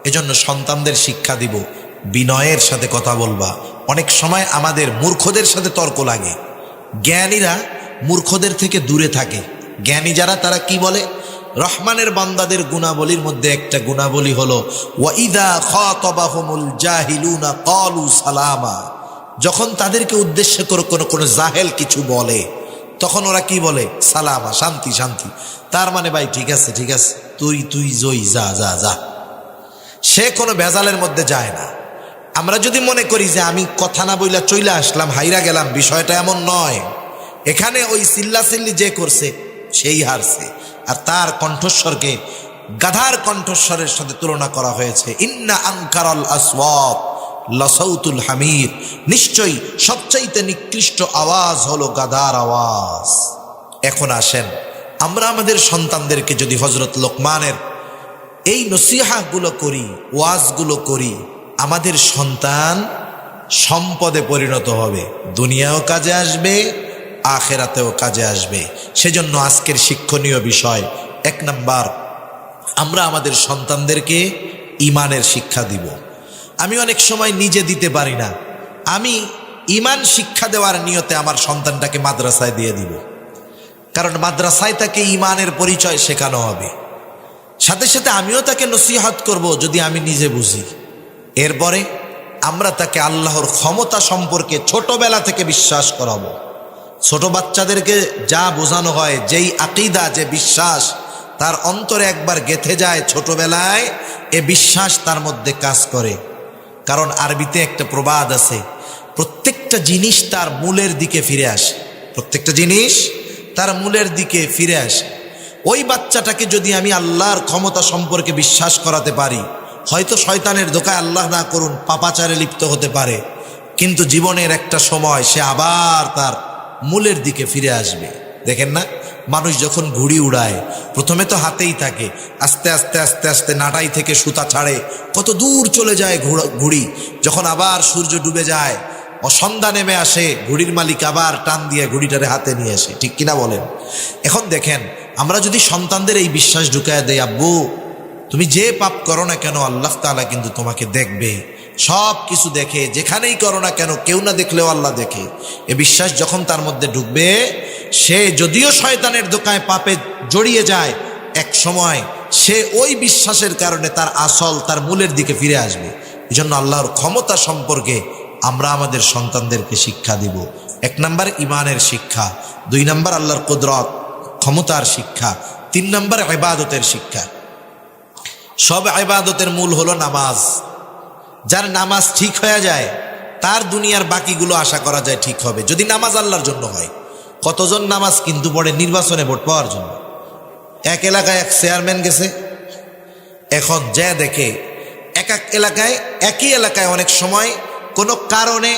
এজন্য সন্তানদের শিক্ষা দিব, বিনয়ের সাথে কথা বলবা। অনেক সময় আমাদের মূর্খদের সাথে তর্ক লাগে, জ্ঞানীরা মূর্খদের থেকে দূরে থাকে। জ্ঞানী যারা তারা কি বলে, রহমানের বান্দাদের গুণাবলীর মধ্যে একটা গুণাবলী হলো ওয়াইদা খাতাবাহুমুল জাহিলুনা ক্বালু সালামা, যখন তাদেরকে উদ্দেশ্য করে কোনো জাহেল কিছু বলে তখন ওরা কি বলে, সালামা, শান্তি শান্তি। তার মানে ভাই ঠিক আছে ঠিক আছে, তুই জয়, যা যা যা। সে কোনো ভেজালের মধ্যে যায় না। আমরা যদি মনে করি যে আমি কথা না বইলা চইলা আসলাম, হাইরা গেলাম, বিষয়টা এমন নয়। এখানে ওই চিল্লাচিল্লি যে করছে সেই হারছে, আর তার কণ্ঠস্বরকে গাধার কণ্ঠস্বরের সাথে তুলনা করা হয়েছে। ইন্না আনকারাল আসওয়াত লাসাউতুল হামির, নিশ্চয়ই সবচাইতে নিকৃষ্ট আওয়াজ হলো গাধার আওয়াজ। এখন আসেন, আমরা আমাদের সন্তানদেরকে যদি হযরত লোকমানের এই নসিহাগুলো করি, ওয়াজগুলো করি, আমাদের সন্তান সম্পদে পরিণত হবে, দুনিয়াও কাজে আসবে, আখিরাতেও কাজে আসবে। সেজন্য আজকের শিক্ষণীয় বিষয়, 1 নাম্বার, আমরা আমাদের সন্তানদেরকে ঈমানের শিক্ষা দিব। আমি অনেক সময় নিজে দিতে পারি না, আমি ঈমান শিক্ষা দেওয়ার নিয়তে আমার সন্তানটাকে মাদ্রাসায় দিয়ে দিব, কারণ মাদ্রাসায় তাকে ঈমানের পরিচয় শেখানো হবে। সাথে সাথে আমিও তাকে নসিহত করব যদি আমি নিজে বুঝি। এরপরে আমরা তাকে আল্লাহর ক্ষমতা সম্পর্কে ছোটবেলা থেকে বিশ্বাস করাবো। ছোট বাচ্চাদেরকে যা বোঝানো হয়, যেই আকীদা, যে বিশ্বাস তার অন্তরে একবার গেঁথে যায় ছোটবেলায়, এ বিশ্বাস তার মধ্যে কাজ করে। কারণ আরবিতে একটা প্রবাদ আছে, প্রত্যেকটা জিনিস তার মূলের দিকে ফিরে আসে, প্রত্যেকটা জিনিস তার মূলের দিকে ফিরে আসে। ওই বাচ্চাটাকে যদি আমি আল্লাহর ক্ষমতা সম্পর্কে বিশ্বাস করাতে পারি, হয়তো শয়তানের ধোঁকায়, আল্লাহ না করুন, পাপাচারে লিপ্ত হতে পারে, কিন্তু জীবনের একটা সময় সে আবার তার মূলের দিকে ফিরে আসবে। দেখেন না, মানুষ যখন ঘুড়ি উড়ায়, প্রথমে তো হাতেই থাকে, আস্তে আস্তে আস্তে আস্তে নাটাই থেকে সুতা ছাড়ে, কত দূর চলে যায় ঘুড়ি। যখন আবার সূর্য ডুবে যায়, সন্ধ্যা নেমে আসে, ঘুড়ির মালিক আবার টান দিয়ে ঘুড়িটারে হাতে নিয়ে আসে, ঠিক কিনা বলেন? এখন দেখেন, আমরা যদি সন্তানদের এই বিশ্বাস ঢুকায় দেই, আব্বু তুমি যে পাপ করো না কেন, আল্লাহ তাআলা কিন্তু তোমাকে দেখবে, সব কিছু দেখে, যেখানেই করো না কেন, কেউ না দেখলেও আল্লাহ দেখে, এ বিশ্বাস যখন তার মধ্যে ঢুকবে, সে যদিও শয়তানের ধোঁকায় পাপে জড়িয়ে যায়, এক সময় সে ওই বিশ্বাসের কারণে তার আসল, তার মূলের দিকে ফিরে আসবে। এই জন্য আল্লাহর ক্ষমতা সম্পর্কে আমরা আমাদের সন্তানদেরকে শিক্ষা দিব। 1 নাম্বার ঈমানের শিক্ষা, 2 নাম্বার আল্লাহর কুদরত, ক্ষমতার শিক্ষা, 3 নাম্বার ইবাদতের শিক্ষা। সব ইবাদতের মূল হলো নামাজ। যার নামাজ ঠিক হয়ে যায়, তার দুনিয়ার বাকিগুলো আশা করা যায় ঠিক হবে, যদি নামাজ আল্লাহর জন্য হয়। কতজন নামাজ কিন্তু পড়ে নির্বাচনে ভোট পাওয়ার জন্য। এক এলাকায় এক চেয়ারম্যান গেছে, এখন যা দেখে এক এক এলাকায়, একই এলাকায় অনেক সময় কোনো কারণে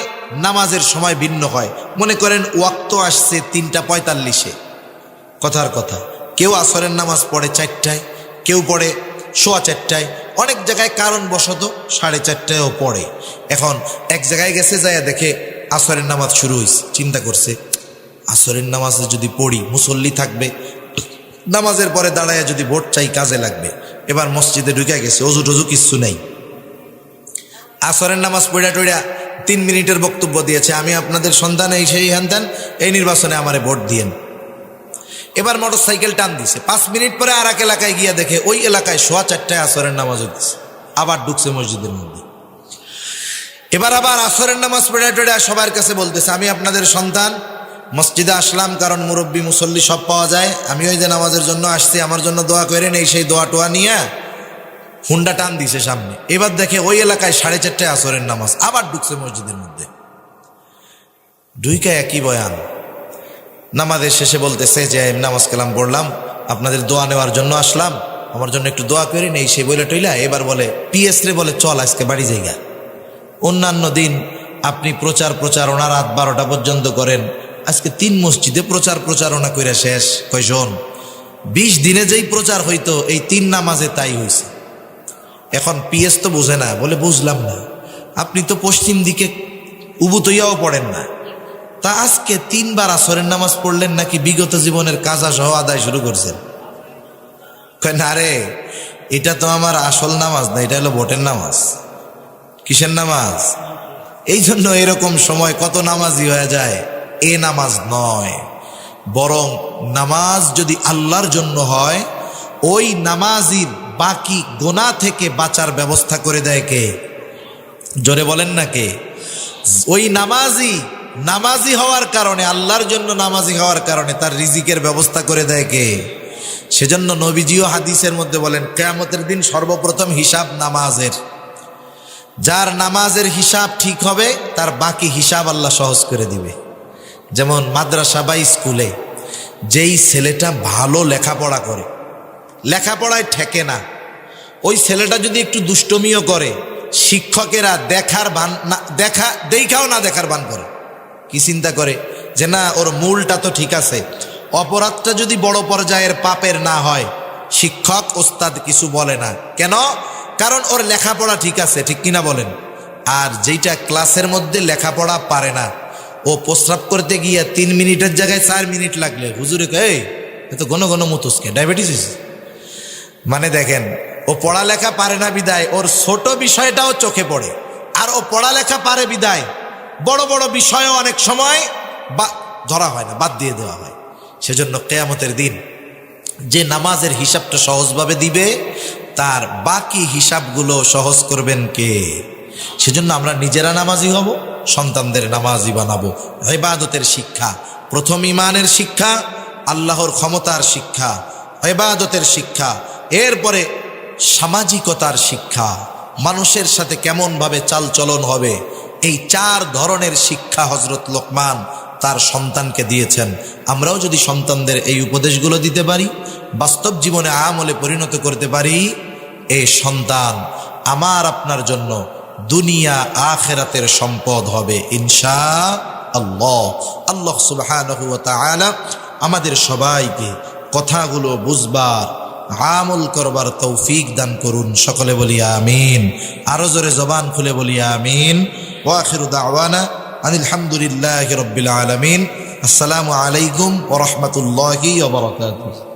নামাজের সময় ভিন্ন হয়। মনে করেন ওয়াক্ত আসছে 3:45, কথার কথা, কেউ আসরের নামাজ পড়ে 4টায়, কেউ পড়ে 4:15, অনেক জায়গায় কারণবশত 4:30ও পড়ে। এখন এক জায়গায় গেছে, যায় দেখে আসরের নামাজ শুরু হয়েছে, চিন্তা করছে আসরের নামাজে যদি পড়ি মুসল্লি থাকবে, নামাজের পরে দাঁড়ায় যদি ভোট চাই কাজে লাগবে। এবার মসজিদে ঢুকে গেছে, অজু টজু কিচ্ছু নেই, আসরের নামাজ পড়া টড়া 3 মিনিটের বক্তব্য দিয়েছে, আমি আপনাদের সন্তান, এই সেই হ্যান, এই নির্বাচনে আমারে ভোট দিয়েন। এবার মোটর সাইকেল টান দিছে, 5 মিনিট পরে আর এক এলাকায় গিয়া দেখে ওই এলাকায় 4:15 আসরের নামাজ হচ্ছে, আবার ঢুকছে মসজিদের মধ্যে। এবার আবার আসরের নামাজ পড়া টড়া সবার কাছে বলতেছে, আমি আপনাদের সন্তান, মসজিদে আসলাম কারণ মুরব্বী মুসল্লি সব পাওয়া যায়, আমি ওই যে নামাজের জন্য আসছি, আমার জন্য দোয়া করেন, এই সেই দোয়া টোয়া নিয়ে হুন্ডা টান দিছে সামনে। এবার দেখে ওই এলাকায় 4:30 আসরের নামাজ, আবার ঢুকছে মসজিদের মধ্যে। ঢুইকা একই বয়ান, নামাজের শেষে বলতেছে যে নামাজ কালাম পড়লাম, আপনাদের দোয়া নেওয়ার জন্য আসলাম, আমার জন্য একটু দোয়া করেন, এই সেই বলে টইলা। এবার বলে পিএস রে বলে, চল আজকে বাড়ি যাইগা, অন্যান্য দিন আপনি প্রচারণা রাত 12টা পর্যন্ত করেন, আজকে 3 মসজিদে প্রচারণা করে শেষ। কয় শোন, 20 দিনে যেই প্রচার হইতো, এই 3 নামাজে তাই হয়েছে। এখন পিএস তো বুঝে না, বলে বুঝলাম না, আপনি তো পশ্চিম দিকে উবুতইয়াও পড়েন না, তা আজকে 3 বার আসরের নামাজ পড়লেন নাকি বিগত জীবনের কাজা সহ আদায় শুরু করছেন? কয় না রে, এটা তো আমার আসল নামাজ না, এটা হলো ভোটের নামাজ। কিসের নামাজ? এই জন্য এরকম সময় কত নামাজি হয়ে যায়, এ নামাজ নয়। বরং নামাজ যদি আল্লাহর জন্য হয়, ওই নামাজির বাকি গুনাহ থেকে বাঁচার ব্যবস্থা করে দেয় কে? জোরে বলেন না কে? ওই নামাজি হওয়ার কারণে, আল্লাহর জন্য নামাজি হওয়ার কারণে তার রিজিকের ব্যবস্থা করে দেয় কে? সেজন্য নবীজিও হাদিসের মধ্যে বলেন, কিয়ামতের দিন সর্বপ্রথম হিসাব নামাজের। যার নামাজের হিসাব ঠিক হবে, তার বাকি হিসাব আল্লাহ সহজ করে দিবে। যেমন মাদ্রাসা বা স্কুলে যেই ছেলেটা ভালো লেখাপড়া করে, লেখাপড়ায় ঠেকে না, ওই ছেলেটা যদি একটু দুষ্টমিও করে, শিক্ষকেরা দেখার ভান না, দেখাও না দেখার ভান করে। কি চিন্তা করে যে না ওর মূলটা তো ঠিক আছে, অপরাধটা যদি বড় পর্যায়ের পাপের না হয় শিক্ষক ওস্তাদ কিছু বলে না। কেন? কারণ ওর লেখাপড়া ঠিক আছে, ঠিক কিনা বলেন। আর যেটা ক্লাসের মধ্যে লেখাপড়া পারে না, ও প্রস্রাব করতে গিয়ে 3 মিনিটের জায়গায় 4 মিনিট লাগলে হুজুরে কয় এ তো ঘন ঘন মুতুসকে ডায়াবেটিস। মানে দেখেন, ও পড়ালেখা পারে না বিদায় ওর ছোট বিষয়টাও চোখে পড়ে, আর ও পড়ালেখা পারে বিদায় বড় বড় বিষয়ও অনেক সময় ধরা হয় না, বাদ দিয়ে দেওয়া হয়। সেজন্য কিয়ামতের দিন যে নামাজের হিসাবটা সহজভাবে দিবে তার বাকি হিসাবগুলো সহজ করবেন কে? সেজন্য আমরা নিজেরা নামাজি হব, সন্তানদের নামাজি বানাবো। ইবাদতের শিক্ষা, প্রথম ইমানের শিক্ষা, আল্লাহর ক্ষমতার শিক্ষা, ইবাদতের শিক্ষা, এরপরে সামাজিকতার শিক্ষা, মানুষের সাথে কেমনভাবে চালচলন হবে, এই 4 ধরনের শিক্ষা হযরত লোকমান তার সন্তানকে দিয়েছেন। আমরাও যদি সন্তানদের এই উপদেশগুলো দিতে পারি, বাস্তব জীবনে আমলে পরিণত করতে পারি, এই সন্তান আমার আপনার জন্য দুনিয়া আখিরাতের সম্পদ হবে ইনশাআল্লাহ। আল্লাহ সুবহানাহু ওয়া তাআলা আমাদের সবাইকে কথাগুলো বুঝবার, আমল করবার তৌফিক দান করুন। সকলে বলি আমিন। আরো জোরে জবান খুলে বলি আমিন। ওয়া আখিরু দাওয়ানা আনিল হামদুলিল্লাহি রাব্বিল আলামিন। আসসালামু আলাইকুম ওয়া রাহমাতুল্লাহি ওয়া বারাকাতুহু।